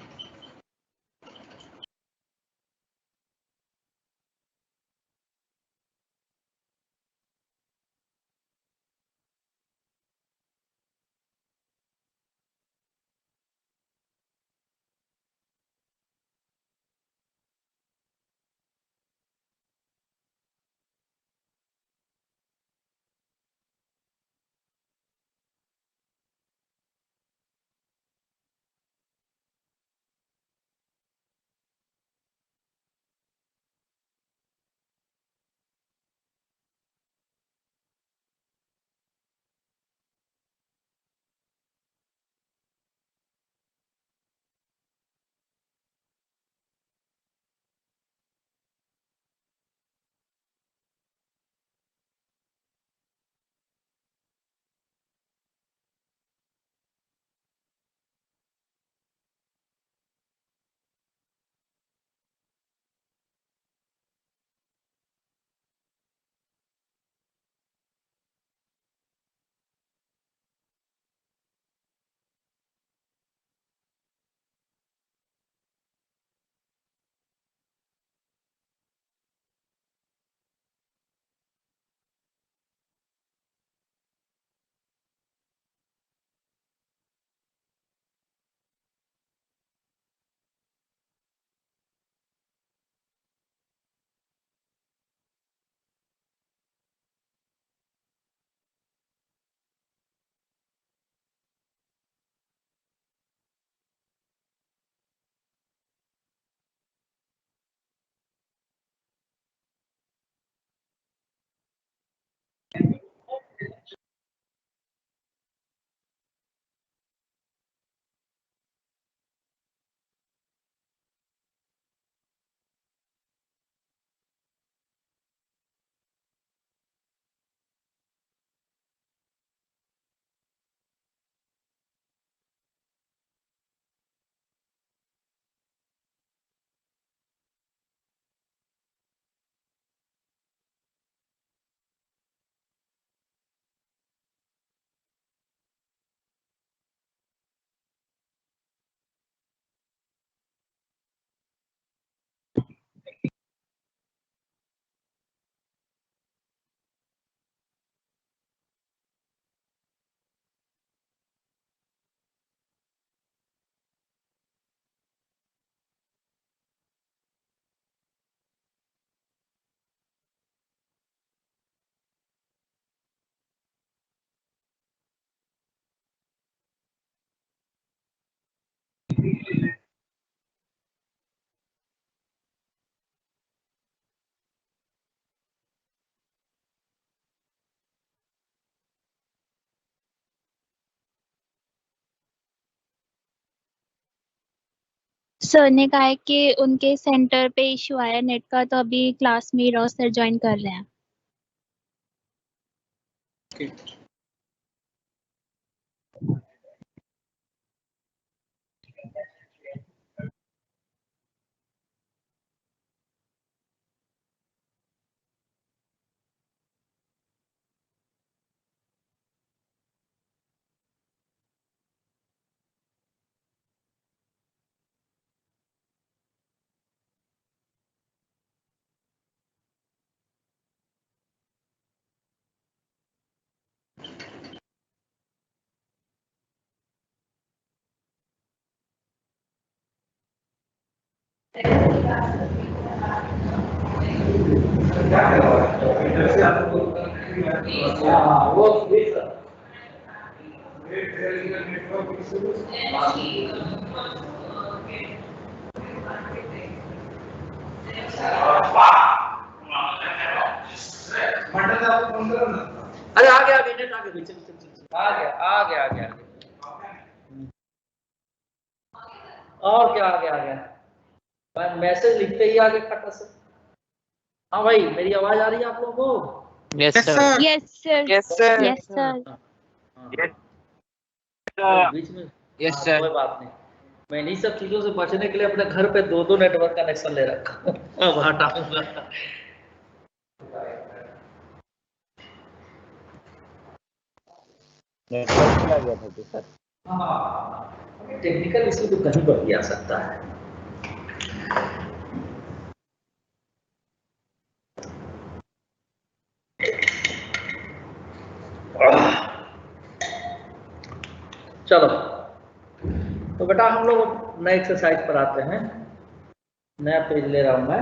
S11: सर ने कहा है कि उनके सेंटर पे इशू आया नेट का, तो अभी क्लास में रॉ सर ज्वाइन कर रहे हैं।
S1: अरे आ गया नेट आ गया, चल आ गया और क्या आ गया मैसेज लिखते ही आ गया फटा से। हाँ भाई मेरी आवाज आ रही है आप लोगों को?
S10: Yes sir.
S11: Yes sir.
S2: Yes sir.
S11: Yes sir.
S1: बीच में
S9: यस सर।
S1: कोई बात नहीं। मैं इन्हीं सब चीजों से बचने के लिए अपने घर पे 2-2 नेटवर्क कनेक्शन ले रखा हूं। अब हटाऊंगा।
S7: नेटवर्क चला गया था सर।
S1: हाँ, टेक्निकल इशू तो कहीं पर भी आ सकता है। चलो, तो बेटा हम लोग नए एक्सरसाइज पर आते हैं। नया पेज ले रहा हूं मैं।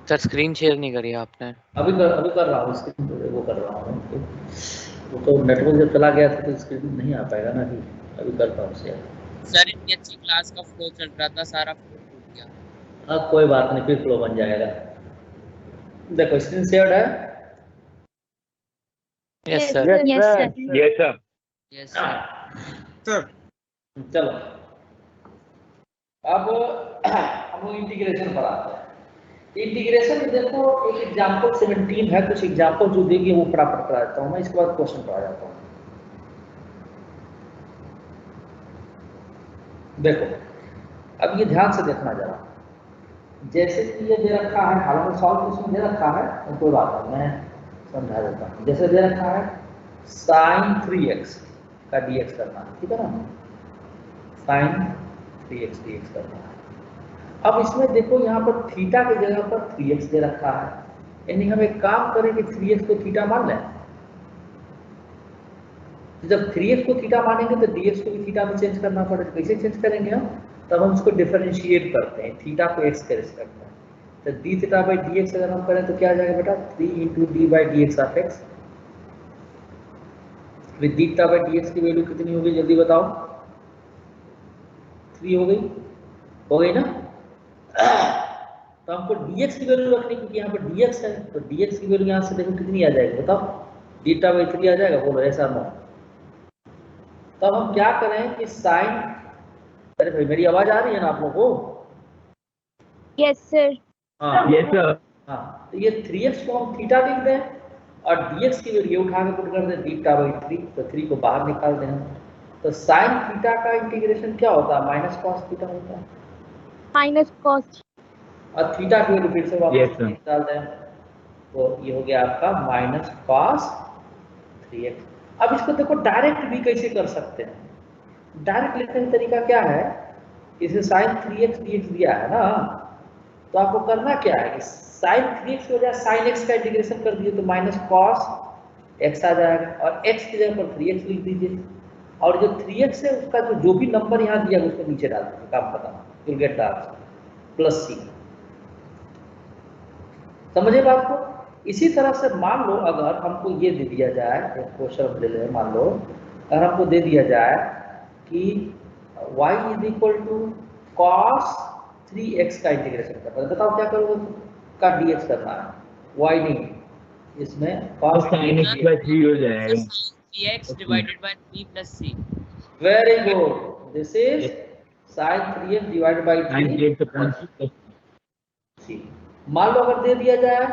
S10: सर स्क्रीन शेयर नहीं करी आपने।
S1: अभी कर रहा हूँ, स्क्रीन वो कर रहा हूँ। वो तो नेटवर्क जब चला गया था तो स्क्रीन नहीं आ पाएगा ना। अभी करता हूँ शेयर।
S9: सर इतनी अच्छी क्लास का फ्लो चल रहा था, सारा फ्लो टूट गया।
S1: हाँ कोई बात नहीं, फिर फ्लो बन जाएगा। देखो स्क्रीन शेयर है।
S10: Yes sir.
S11: Yes sir.
S7: Yes sir.
S9: Yes sir.
S2: Sir
S1: चलो अब हम इंटीग्रेशन पर आते हैं। इंटीग्रेशन में देखो एक एग्जांपल 17 है, कुछ एग्जांपल जो देंगे वो फटाफट करा देता हूँ मैं, इसके बाद क्वेश्चन पर आ जाता हूँ। देखो अब ये ध्यान से देखना जरा। जैसे कि ये दे रखा है, हालांकि सॉल्व इसमें दे रखा है तो कोई बात नहीं, मैं समझा देता हूँ। जैसे दे रखा है sin 3x का dx करना है, ठीक है ना, sin 3x dx करना है। अब इसमें देखो यहाँ पर थीटा की जगह पर 3x दे रखा है, यानी हम एक काम करें कि 3x को थीटा मान लें। जब 3x को थीटा मानेंगे तो dx को भी थीटा में चेंज करना पड़ेगा। कैसे चेंज करेंगे हम? तब हम उसको डिफरेंशिएट करते हैं, थीटा को x के रिस्पेक्ट में। तो d थीटा बाई dx अगर हम करें तो क्या आ जाएगा बेटा, 3 into D by D x of x. D theta by D x की वैल्यू कितनी होगी जल्दी बताओ? 3 हो गई ना। तो हमको dx की वैल्यू रखनी, क्योंकि यहाँ पर dx है, तो dx की वैल्यू यहाँ से देखो कितनी आ जाएगी बताओ? थीटा बाई 3 आ जाएगा, बोलो ऐसा नो। तब हम क्या करें कि साइन, अरे भाई मेरी आवाज आ रही है ना आप लोगों को?
S4: Yes sir.
S1: हाँ
S7: यस सर।
S1: हाँ, तो ये 3x को हम थीटा लिख दें और dx की वैल्यू उठा के पुट कर दें थीटा बाई 3, तो 3 को बाहर निकाल दें हम। तो साइन थीटा का इंटीग्रेशन क्या होता है? माइनस कॉस थीटा होता है।
S4: माइनस कॉस
S1: और थीटा की वैल्यू फिर से
S7: Yes,
S1: वापस
S7: sir.
S1: निकाल दें, तो ये हो गया आपका माइनस कॉस 3x। अब इसको देखो डायरेक्ट भी कैसे कर सकते हैं। डायरेक्ट लिखने का तरीका क्या है, इसे sin 3x dx दिया है ना, तो आपको करना क्या है कि sin 3x की बजाय sin x का इंटीग्रेशन कर दिए तो माइनस कॉस x आ जाएगा, और x की जगह पर 3x लिख दीजिए, और जो 3x है उसका जो भी नंबर यहाँ दिया है उसको नीचे डाल दीजिए, काम खत्म, you'll get the answer plus c। समझे बात को? इसी तरह से मान लो अगर हमको ये दे दिया जाए, एक क्वेश्चन ले लें, मान लो अगर हमको दे दिया जाए कि y is equal to cos 3x का इंटीग्रेशन करना है, बताओ क्या करोगे? का dx करना है, y नहीं, इसमें cos
S7: sin x by 3 हो जाएगा।
S9: 3x divided by 3 plus c।
S1: Very good, this is sin 3x divided by 3
S7: 3 upon
S1: c। मान लो अगर दे दिया जाए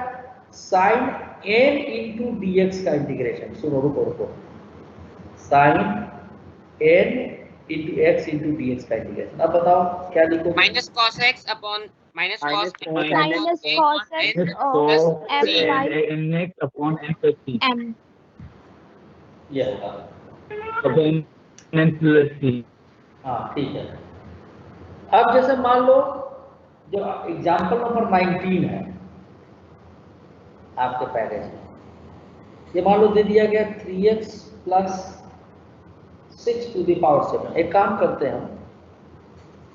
S1: sin n into dx का इंटीग्रेशन, सुनो रुको, sin n into x into dx का इंटीग्रेशन। अब बताओ क्या लिखोगे?
S9: Minus cos x upon minus cos
S4: minus cos x of m by
S7: nx upon x plus c
S4: m.
S1: ये होगा,
S7: upon n plus c।
S1: हाँ ठीक है। अब जैसे मान लो जो एग्जाम्पल नंबर 19 है आपके पैकेज में, ये मान लो दे दिया गया 3x plus 6 to the power 7। एक काम करते हैं हम,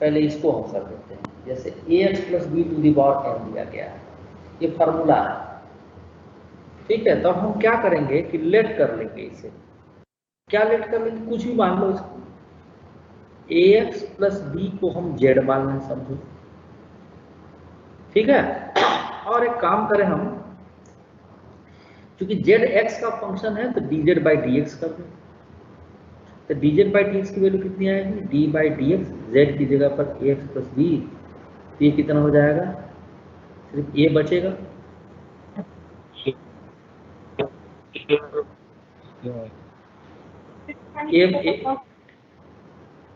S1: पहले इसको हम कर देते हैं, जैसे ax plus b to the power n दिया गया है, ये फार्मूला है, ठीक है। तो हम क्या करेंगे कि लेट कर लेंगे इसे। क्या लेट कर लेंगे? कुछ भी मान लो इसको, ax प्लस बी को हम z मान लें, समझो, ठीक है। और एक काम करें हम, क्योंकि z x का फंक्शन है तो dz बाई dx कर दें। तो dz बाई dx की वैल्यू कितनी आएगी? d बाई dx, z की जगह पर ax प्लस बी, तो ये कितना हो जाएगा? सिर्फ a बचेगा,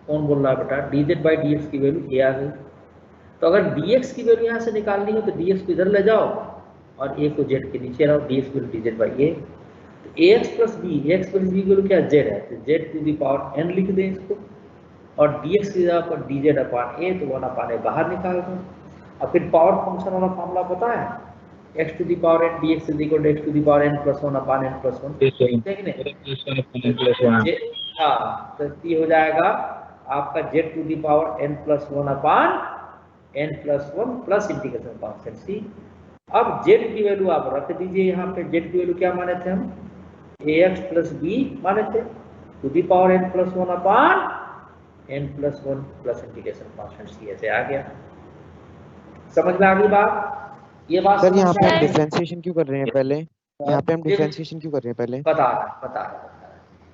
S1: कौन बोल रहा है बेटा? dz बाई dx की वैल्यू a आ गई। तो अगर dx की वैल्यू यहाँ से निकालनी हो तो dx को इधर ले जाओ और a को z के नीचे लाओ, dx value dz by a। तो ax प्लस b की वैल्यू क्या z है, तो z to the power n लिख दें इसको, और dx की जगह पर dz अपॉन a, तो 1 अपॉन a बाहर निकाल दो। और फिर पावर फंक्शन वाला फॉर्मूला पता है, x to the power n dx is equal to x to the power n plus 1 upon n plus 1, ठीक है कि नहीं? हाँ, तो ये हो जाएगा आपका z to the power n plus 1 upon n plus 1 plus integration constant c। अब z की वैल्यू आप रख दीजिए यहाँ पे। z की वैल्यू क्या माने थे हम? ax प्लस b माने थे, to the power n plus 1 upon n plus 1 plus integration constant c ऐसे आ गया। समझ में आ गई बात? ये बात
S5: सर यहाँ पे हम डिफरेंशिएशन क्यों कर रहे हैं पहले? यहाँ पे हम डिफरेंशिएशन क्यों कर रहे हैं पहले?
S1: बता रहा।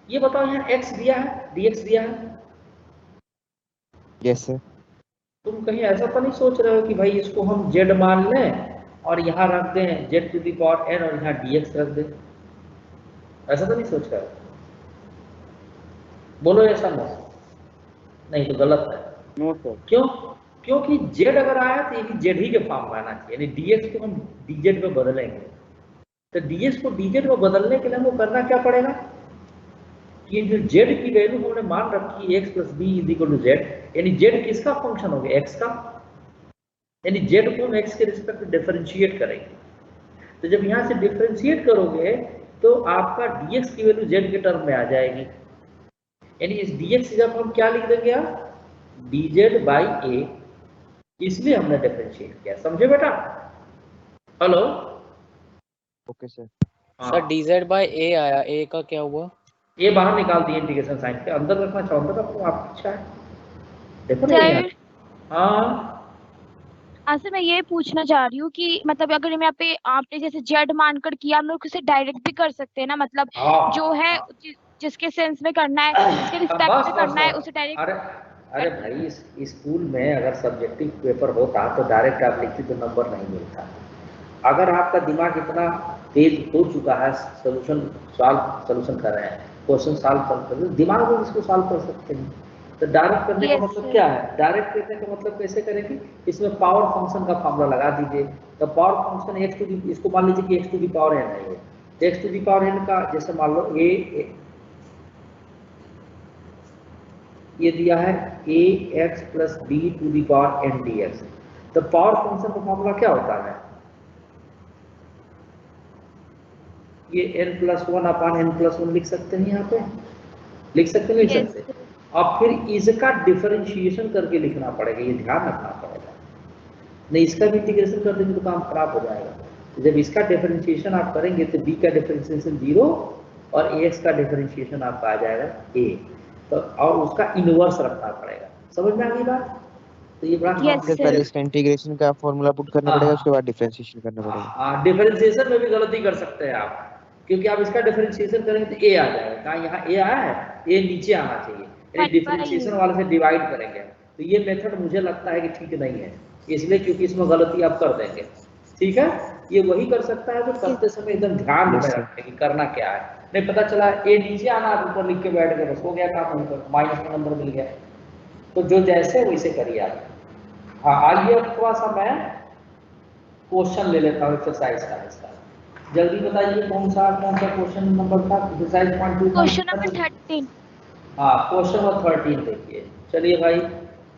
S1: ये बताओ, यहाँ x दिया है, dx दिया है।
S5: Yes sir.
S1: तुम कहीं ऐसा तो नहीं सोच रहे हो कि भाई इसको हम z मान लें और यहाँ रख दें z to the power n और यहाँ dx रख दें? ऐसा तो नहीं सोच रहे हो? बोलो ऐसा नहीं तो गलत है।
S2: No sir.
S1: क्यों? क्योंकि z अगर आया तो ये भी z ही के फॉर्म में आना चाहिए, यानी dx को हम dz में बदलेंगे। तो dx को dz में बदलने के लिए हमको करना क्या पड़ेगा कि जो z की वैल्यू हमने मान रखी है x plus b is equal to z, यानी z किसका फंक्शन हो गया? x का, यानी z को हम x के रिस्पेक्ट में डिफरेंशिएट करेंगे। तो जब यहाँ से डिफरेंशिएट करोगे तो आपका dx की वैल्यू z के टर्म में आ जाएगी, यानी इस dx की जगह हम क्या लिख देंगे आप? dz बाई a, इसलिए हमने डिफरेंशिएट किया। समझे बेटा? Hello?
S5: Okay sir.
S10: Sir dz by a आया, a का क्या हुआ?
S1: ये बाहर निकाल दिए इंटीग्रेशन साइन के, अंदर रखना चाहो अंदर रखो, आपकी इच्छा है। देखो ना
S4: सर,
S1: हाँ
S4: सर मैं ये पूछना चाह रही हूँ कि मतलब अगर हम यहाँ पे आपने जैसे जेड मानकर किया, हम लोग उसे डायरेक्ट भी कर सकते हैं ना, मतलब जो है जिसके सेंस में करना है, जिसके रिस्पेक्ट में करना है उसे डायरेक्ट।
S1: अरे भाई स्कूल में अगर सब्जेक्टिव पेपर होता तो डायरेक्ट आप लिखती तो नंबर नहीं मिलता। अगर आपका दिमाग इतना तेज हो चुका है, सोल्यूशन कर रहे हैं, क्वेश्चन सॉल्व कर रहे हैं, दिमाग में इसको सॉल्व कर सकते हैं। तो डायरेक्ट करने का मतलब क्या है? डायरेक्ट करने का मतलब कैसे करेंगे? इसमें पावर फंक्शन का फॉर्मूला लगा दीजिए। तो power function x to the, इसको मान लीजिए कि x to the power n है, ये x to the power n का जैसे मान लो ये दिया है ax plus b to the power n dx। तो पावर फंक्शन का फॉर्मूला क्या होता है? ये n plus 1 upon n plus 1 लिख सकते हैं, यहाँ पे लिख सकते हैं, लिख सकते हैं। और फिर इसका डिफरेंशिएशन करके लिखना पड़ेगा, ये ध्यान रखना पड़ेगा, नहीं इसका भी इंटीग्रेशन कर देंगे तो काम खराब हो जाएगा। तो जब इसका डिफरेंशिएशन आप करेंगे तो b का डिफरेंशिएशन 0 और ax का डिफरेंशिएशन आपका आ जाएगा a, तो और उसका इनवर्स रखना पड़ेगा। समझ में आ गई बात? तो ये बड़ा
S5: पहले इसका इंटीग्रेशन का फॉर्मूला पुट करना पड़ेगा, उसके बाद डिफरेंशिएशन करना पड़ेगा।
S1: हाँ, डिफरेंशिएशन में भी गलती कर सकते हैं आप, क्योंकि आप इसका डिफरेंशिएशन करेंगे तो a आ जाएगा। कहाँ यहाँ a आया है, a नीचे आना चाहिए, यानी डिफरेंशिएशन वाले से डिवाइड करेंगे। तो ये मेथड मुझे लगता है कि ठीक नहीं है, इसलिए क्योंकि इसमें गलती आप कर देंगे। ठीक है, ये वही कर सकता है जो करते समय एकदम ध्यान में रखें कि करना क्या है। नहीं पता चला a नीचे आना, आप ऊपर लिख के बैठ गए, बस हो गया काम, ऊपर माइनस का नंबर मिल गया। तो जो जैसे वैसे करिए आप। हाँ, आइए अब थोड़ा सा मैं क्वेश्चन ले लेता हूँ एक्सरसाइज का इसका। जल्दी बताइए कौन सा क्वेश्चन नंबर था? Exercise 1
S4: question number 13।
S1: हाँ, क्वेश्चन नंबर 13 देखिए। चलिए भाई,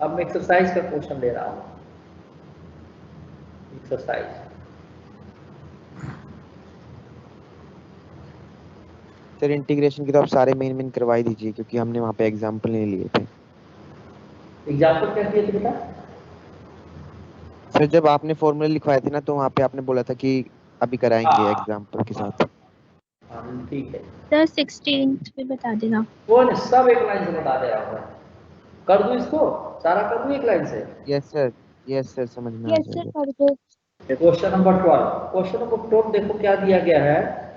S1: अब मैं एक्सरसाइज का क्वेश्चन ले रहा हूँ। एक्सरसाइज
S5: सर इंटीग्रेशन की तो आप सारे मेन करवा ही दीजिए, क्योंकि हमने वहाँ पे एग्जांपल नहीं लिए थे।
S1: एग्जांपल क्या दिए थे बेटा?
S5: सर जब आपने फॉर्मूले लिखवाए थे ना, तो वहाँ पे आपने बोला था कि अभी कराएंगे एग्जांपल के साथ।
S1: हाँ ठीक है,
S11: सर 16 पे बता देना।
S1: वो सब एक लाइन से बता दे आपको। कर दूं इसको सारा, कर दूं एक लाइन से?
S5: यस सर समझ में आ
S4: यस सर कर दो।
S1: Question number 12। क्वेश्चन नंबर 12 देखो क्या दिया गया है,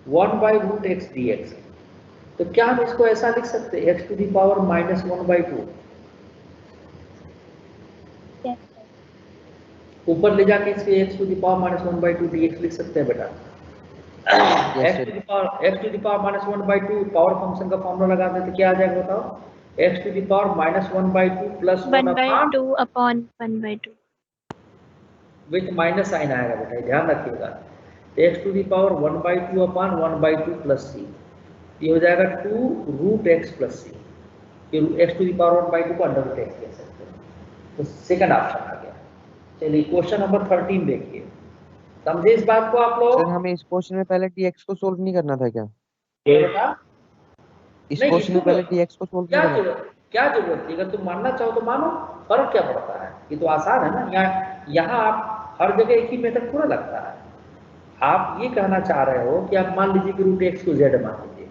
S1: 1/√x dx। तो क्या हम इसको ऐसा लिख सकते हैं, x टू दी पावर -1/2। ऊपर ले जाके इसके x to the power -1/2 dx लिख सकते हैं बेटा। x to the power -1/2 power function का फॉर्मूला लगा देते क्या आ जाएगा बताओ? x to the power -1/2 plus
S11: 1/2 upon 1/2
S1: with minus sign आएगा बेटा, ध्यान रखिएगा। तो x to the power 1/2 upon 1/2 plus c, ये हो जाएगा 2√x plus c। x to the power 1/2 को अंडर रूट x कह सकते हैं। तो सेकंड ऑप्शन आ गया। चलिए क्वेश्चन नंबर 13 देखिए, समझे इस बात को आप लोग?
S5: सर हमें इस क्वेश्चन में पहले dx को सोल्व नहीं करना था क्या?
S1: बेटा
S5: इस
S1: नहीं,
S5: क्वेश्चन में
S1: इसको
S5: पहले dx को सोल्व नहीं
S1: क्या
S5: करना?
S1: क्या जरूरत थी? अगर तुम मानना चाहो तो मानो, फर्क क्या पड़ता है? ये तो आसान है ना। यहाँ आप हर जगह एक ही मेथड पूरा लगता है। आप ये कहना चाह रहे हो कि आप मान लीजिए कि √x को z मान लीजिए,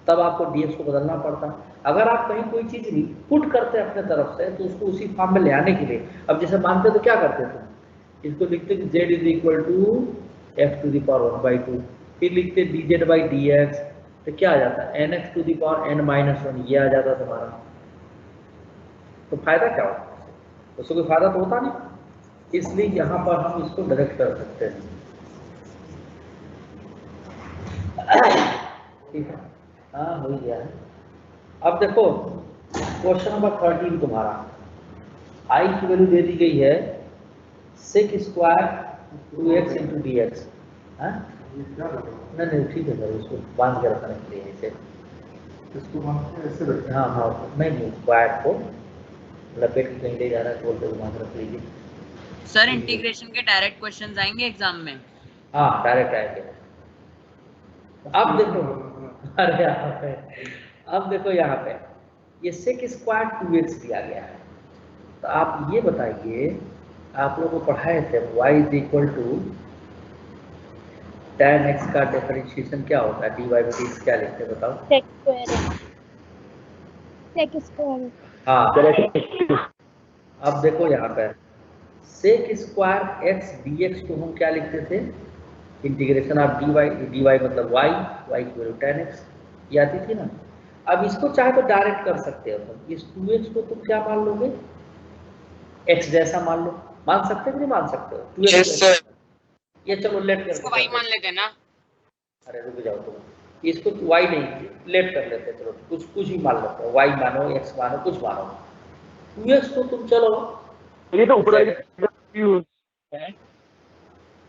S1: तब आपको dx को बदलना पड़ता। अगर आप कहीं कोई चीज पुट करते हैं अपने तरफ से, तो उसको उसी फॉर्म में ले आने के लिए, अब जैसे मानते तो क्या करते तुम, इसको लिखते कि z is equal to f to the power 1/2, फिर लिखते dz/dx, तो क्या आ जाता है nx to the power n-1, ये आ जाता तुम्हारा। तो फायदा क्या होता है? उससे कोई फायदा तो होता नहीं, इसलिए यहाँ पर हम इसको डायरेक्ट कर सकते हैं। ठीक है, हाँ हो गया है। अब देखो क्वेश्चन नंबर 13 तुम्हारा, i की वैल्यू दे दी गई है sec square 2x into D x. नहीं ठीक है सर, उसको बांध के रखने के लिए इसे, इसको ऐसे रखते। हाँ हाँ नहीं, स्क्वायर को लपेट के कहीं ले जाना है, बोलते हुए बांध रख लीजिए।
S9: सर इंटीग्रेशन के डायरेक्ट क्वेश्चंस आएंगे एग्जाम में?
S1: हाँ डायरेक्ट आएंगे। अब देखो, अरे अब देखो यहाँ पे ये sec स्क्वायर 2x दिया गया है। तो आप ये बताइए, आप लोगों को पढ़ाए थे y is equal to tan x का डिफरेंशिएशन क्या होता है, dy/dx क्या लिखते हैं बताओ?
S11: sec square.
S1: हाँ अब देखो यहाँ पे sec स्क्वायर x dx को हम क्या लिखते थे, इंटीग्रेशन ऑफ dy मतलब y की वैल्यू tan x, ये आती थी ना। अब इसको चाहे तो डायरेक्ट कर सकते हो तुम, इस 2x को तुम क्या मान लोगे, x जैसा मान लो। मान सकते हो कि नहीं मान सकते हो? 2x ये चलो लेट कर
S9: y मान लेते हैं ना।
S1: अरे रुक जाओ तुम, इसको y नहीं लेट कर लेते, चलो कुछ ही मान लेते हो, y मानो x मानो कुछ मानो। 2x को तुम चलो,
S7: ये तो ऊपर है,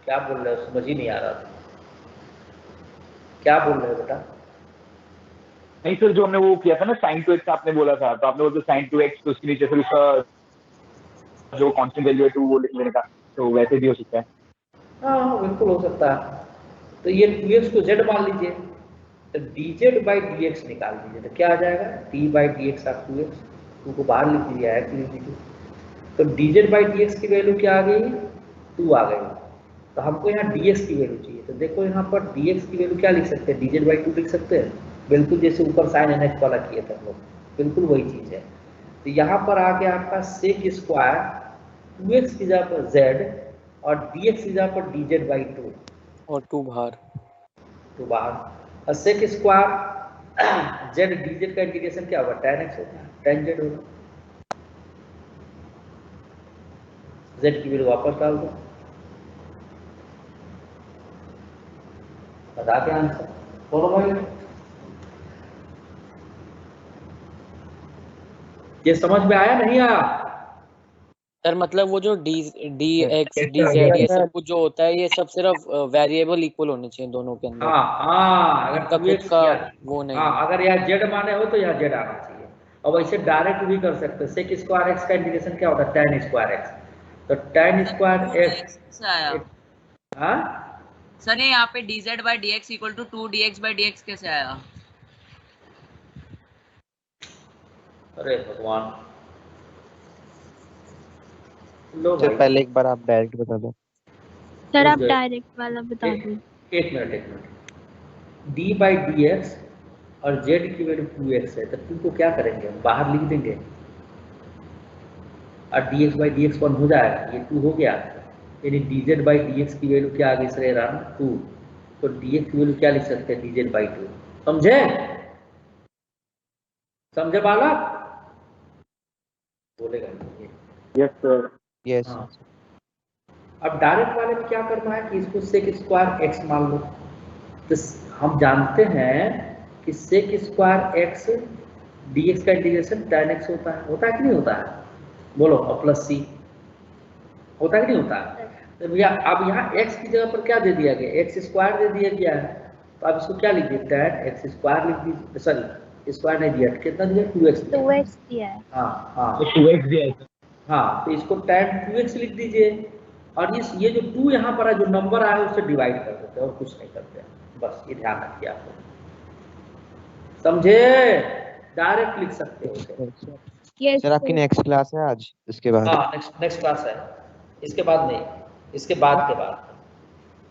S1: क्या बोल रहे हो समझ ही नहीं आ रहा था, क्या बोल रहे हो बेटा?
S7: नहीं सर, जो हमने वो किया था ना sin 2x आपने बोला था, तो आपने बोला sin 2x, तो उसके नीचे फिर उसका जो कांस्टेंट वैल्यू है 2 वो लिख लेने का, तो वैसे भी हो सकता है। हाँ
S1: बिल्कुल हो सकता है। तो ये 2x को z मान लीजिए, तो dz/dx निकाल दीजिए, तो क्या आ जाएगा d/dx ऑफ 2x, 2 को बाहर लिख दीजिए, ऐड लिख दीजिए। तो dz/dx की वैल्यू क्या आ गई, 2 आ गई। तो हमको यहाँ dx की वैल्यू चाहिए, तो देखो यहाँ पर dx की वैल्यू क्या लिख सकते हैं, dz/2 लिख सकते हैं, बिल्कुल जैसे ऊपर sin nx वाला किए थे हम लोग, बिल्कुल वही चीज है। तो यहाँ पर आ गया आपका sec स्क्वायर 2x की जगह पर z और dx की जगह पर dz/2
S10: और 2 बाहर, और sec स्क्वायर z dz का इंटीग्रेशन क्या होगा, tan x होगा, tan z होगा। z की वैल्यू वापस डाल दो, बता के आंसर बोलो भाई। ये समझ में आया नहीं आया? सर मतलब वो जो dx dz ये सब कुछ जो होता है, ये सब सिर्फ वेरिएबल इक्वल होने चाहिए दोनों के अंदर।
S1: हाँ अगर
S10: खुद का वो नहीं।
S1: हाँ अगर यहाँ z माने हो तो यहाँ z आना चाहिए, और वैसे डायरेक्ट भी कर सकते हैं। sec स्क्वायर x का इंटीग्रेशन क्या होता है, tan स्क्वायर x, तो tan स्क्वायर x
S9: आया।
S1: हाँ
S9: सर ये यहाँ पे dz/dx इक्वल टू 2dx/dx कैसे आया?
S1: अरे भगवान, लो
S5: सर
S1: भाई
S5: पहले एक बार आप डायरेक्ट बता दो।
S11: सर आप डायरेक्ट वाला बता दो।
S1: एक मिनट d/dx और z की वैल्यू 2x है, तो 2 को क्या करेंगे, हम बाहर लिख देंगे और dx/dx 1 हो जाएगा, ये 2 हो गया, यानी dz/dx की वैल्यू क्या आ गई सर राम 2, तो dx की वैल्यू क्या लिख सकते हैं, dz/2। समझे समझे बालक? बोलेगा
S7: यस सर,
S5: यस।
S1: अब डायरेक्ट वाले में क्या करना है कि इसको sec स्क्वायर x मान लो। तो हम जानते हैं कि sec स्क्वायर x dx का इंटीग्रेशन tan x होता है कि नहीं होता है? बोलो, और प्लस c होता है कि नहीं होता है? तो भैया अब यहाँ x की जगह पर क्या दे दिया गया? x स्क्वायर दे दिया गया है, तो अब इसको क्या लिख दिए? tan x स्क्वायर लिख दीजिए, सॉरी स्क्वायर नहीं दिया, कितना दिया? 2x
S11: दिया है।
S1: हाँ हाँ,
S7: तो 2x दिया है।
S1: हाँ, तो इसको tan 2x लिख दीजिए, और ये जो 2 यहाँ पर है, जो नंबर आया है उससे डिवाइड कर देते हैं और कुछ नहीं करते हैं, बस ये ध्यान रखिए आप लोग, समझे? डायरेक्ट लिख सकते हो उसे।
S5: सर आपकी नेक्स्ट क्लास है आज इसके बाद?
S1: हाँ, नेक्स्ट क्लास है, इसके बाद नहीं, इसके बाद के बाद,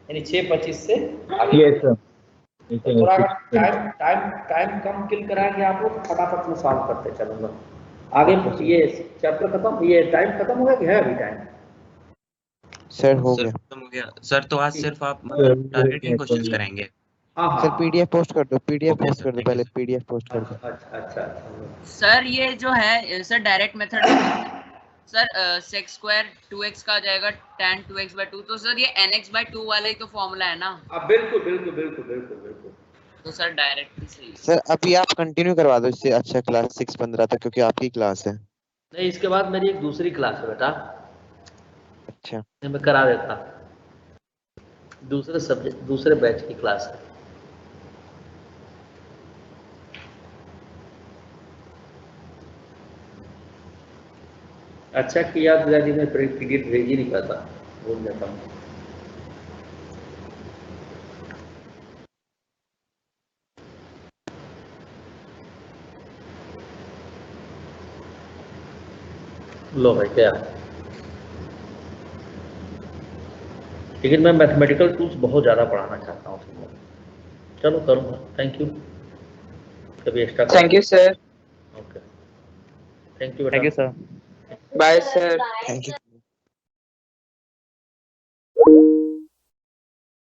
S1: यानी 6:25 से आगे।
S7: Yes sir.
S1: तो थोड़ा टाइम कम किल कराएंगे आप लोग, फटाफट में सॉल्व करते चलूंगा आगे। ये चैप्टर खत्म, ये टाइम खत्म हो गया कि है अभी टाइम?
S5: सर हो
S8: सर
S5: गया।
S8: खत्म हो गया सर। तो आज सिर्फ आप मतलब टारगेटिंग क्वेश्चंस करेंगे?
S1: हाँ
S5: सर पीडीएफ पोस्ट कर दो, पीडीएफ
S8: Okay,
S5: पोस्ट
S8: sir,
S5: कर दो,
S8: thank you,
S5: पहले
S8: sir.
S5: पीडीएफ पोस्ट कर दो।
S1: अच्छा।
S9: सर ये जो है sir direct method sir sec square 2x का आ जाएगा tan 2x/2, तो सर ये nx/2 वाला ही तो फॉर्मूला है ना?
S1: बिल्कुल।
S9: तो सर डायरेक्ट ही सही है।
S5: सर अभी आप कंटिन्यू करवा दो इससे अच्छा क्लास 6:15 तक, क्योंकि आपकी क्लास है।
S1: नहीं, इसके बाद मेरी एक दूसरी क्लास है बेटा,
S5: अच्छा
S1: मैं करा देता, दूसरे सब्जेक्ट दूसरे बैच की क्लास है। अच्छा किया दादाजी, मैं पीडीएफ भेज ही नहीं पाता, भूल जाता हूँ। लो भाई क्या, लेकिन मैं मैथमेटिकल टूल्स बहुत ज़्यादा पढ़ाना चाहता हूँ तुमको। चलो करूँगा, थैंक यू। कभी extra
S6: thank you sir.
S1: Okay, thank you बेटा।
S6: Bye sir.
S5: Thank you.